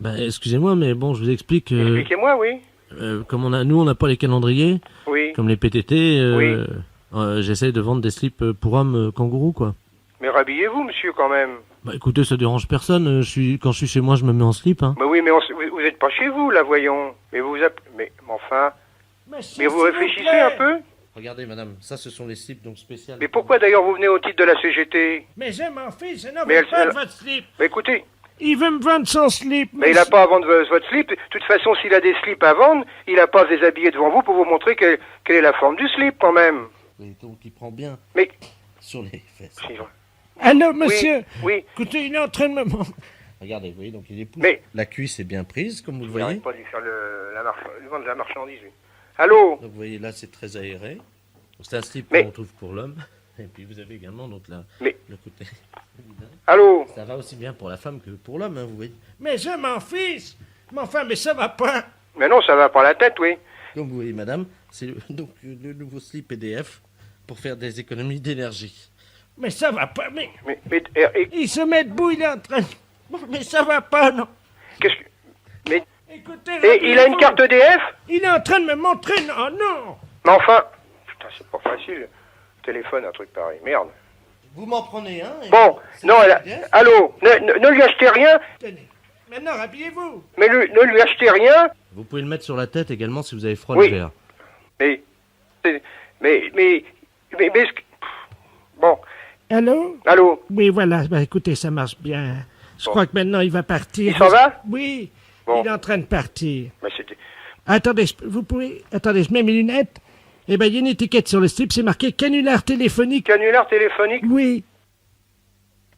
Ben, excusez-moi, mais bon, je vous explique. expliquez-moi, oui. Comme nous, on n'a pas les calendriers. Oui. Comme les PTT. Oui. J'essaye de vendre des slips pour hommes kangourous, quoi. Mais rhabillez-vous, monsieur, quand même. Bah, écoutez, ça dérange personne. Quand je suis chez moi, je me mets en slip, hein. Bah oui, mais vous êtes pas chez vous, là, voyons. Mais vous mais enfin. Mais vous réfléchissez un peu? Regardez, madame, ça, ce sont les slips donc spéciales. Mais pourquoi d'ailleurs vous venez au titre de la CGT? Mais je m'en fiche, je n'en Mais veux pas elle- de votre slip. Bah écoutez, Il veut me vendre son slip. mais il n'a pas à vendre votre slip. De toute façon, s'il a des slips à vendre, il n'a pas à se déshabiller devant vous pour vous montrer quelle est la forme du slip, quand même. Oui, donc il prend bien. Mais. Sur les fesses. Allô, monsieur? Oui. Écoutez, il est en train de me montrer. Regardez, vous voyez, donc il est pousse. Mais- La cuisse est bien prise, comme vous le Il voyez. n'arrête pas de lui faire lui vendre de la marchandise, lui. Allô? Donc vous voyez, là, c'est très aéré. Donc, c'est un slip Mais- qu'on trouve pour l'homme. Et puis vous avez également donc là, Mais- le côté. Allô? Ça va aussi bien pour la femme que pour l'homme, hein, vous voyez. Mais je m'en fiche. Mais enfin, mais ça va pas. Mais non, ça va pas la tête, oui. Comme vous voyez, madame, c'est donc le nouveau slip EDF pour faire des économies d'énergie. Mais ça va pas, mais... Mais Il se met debout, il est en train... Mais ça va pas, non. Qu'est-ce que... Mais... Écoutez, Et il a une carte EDF? Il est en train de me montrer... Non, non. Mais enfin... Putain, c'est pas facile. Téléphone, un truc pareil. Merde. Vous m'en prenez un. Bon, non, allô, ne lui achetez rien, Tenez. Maintenant, habillez-vous. mais ne lui achetez rien. Vous pouvez le mettre sur la tête également si vous avez froid Oui. l'hiver. Mais... Bon, Allô? allô, Oui, voilà. Ben, écoutez, ça marche bien. Je crois que maintenant, il va partir. Il s'en va? Oui. Bon. Il est en train de partir. mais c'était... Attendez, vous pouvez... Attendez, je mets mes lunettes. Eh ben, il y a une étiquette sur le slip, c'est marqué canular téléphonique. Canular téléphonique? Oui.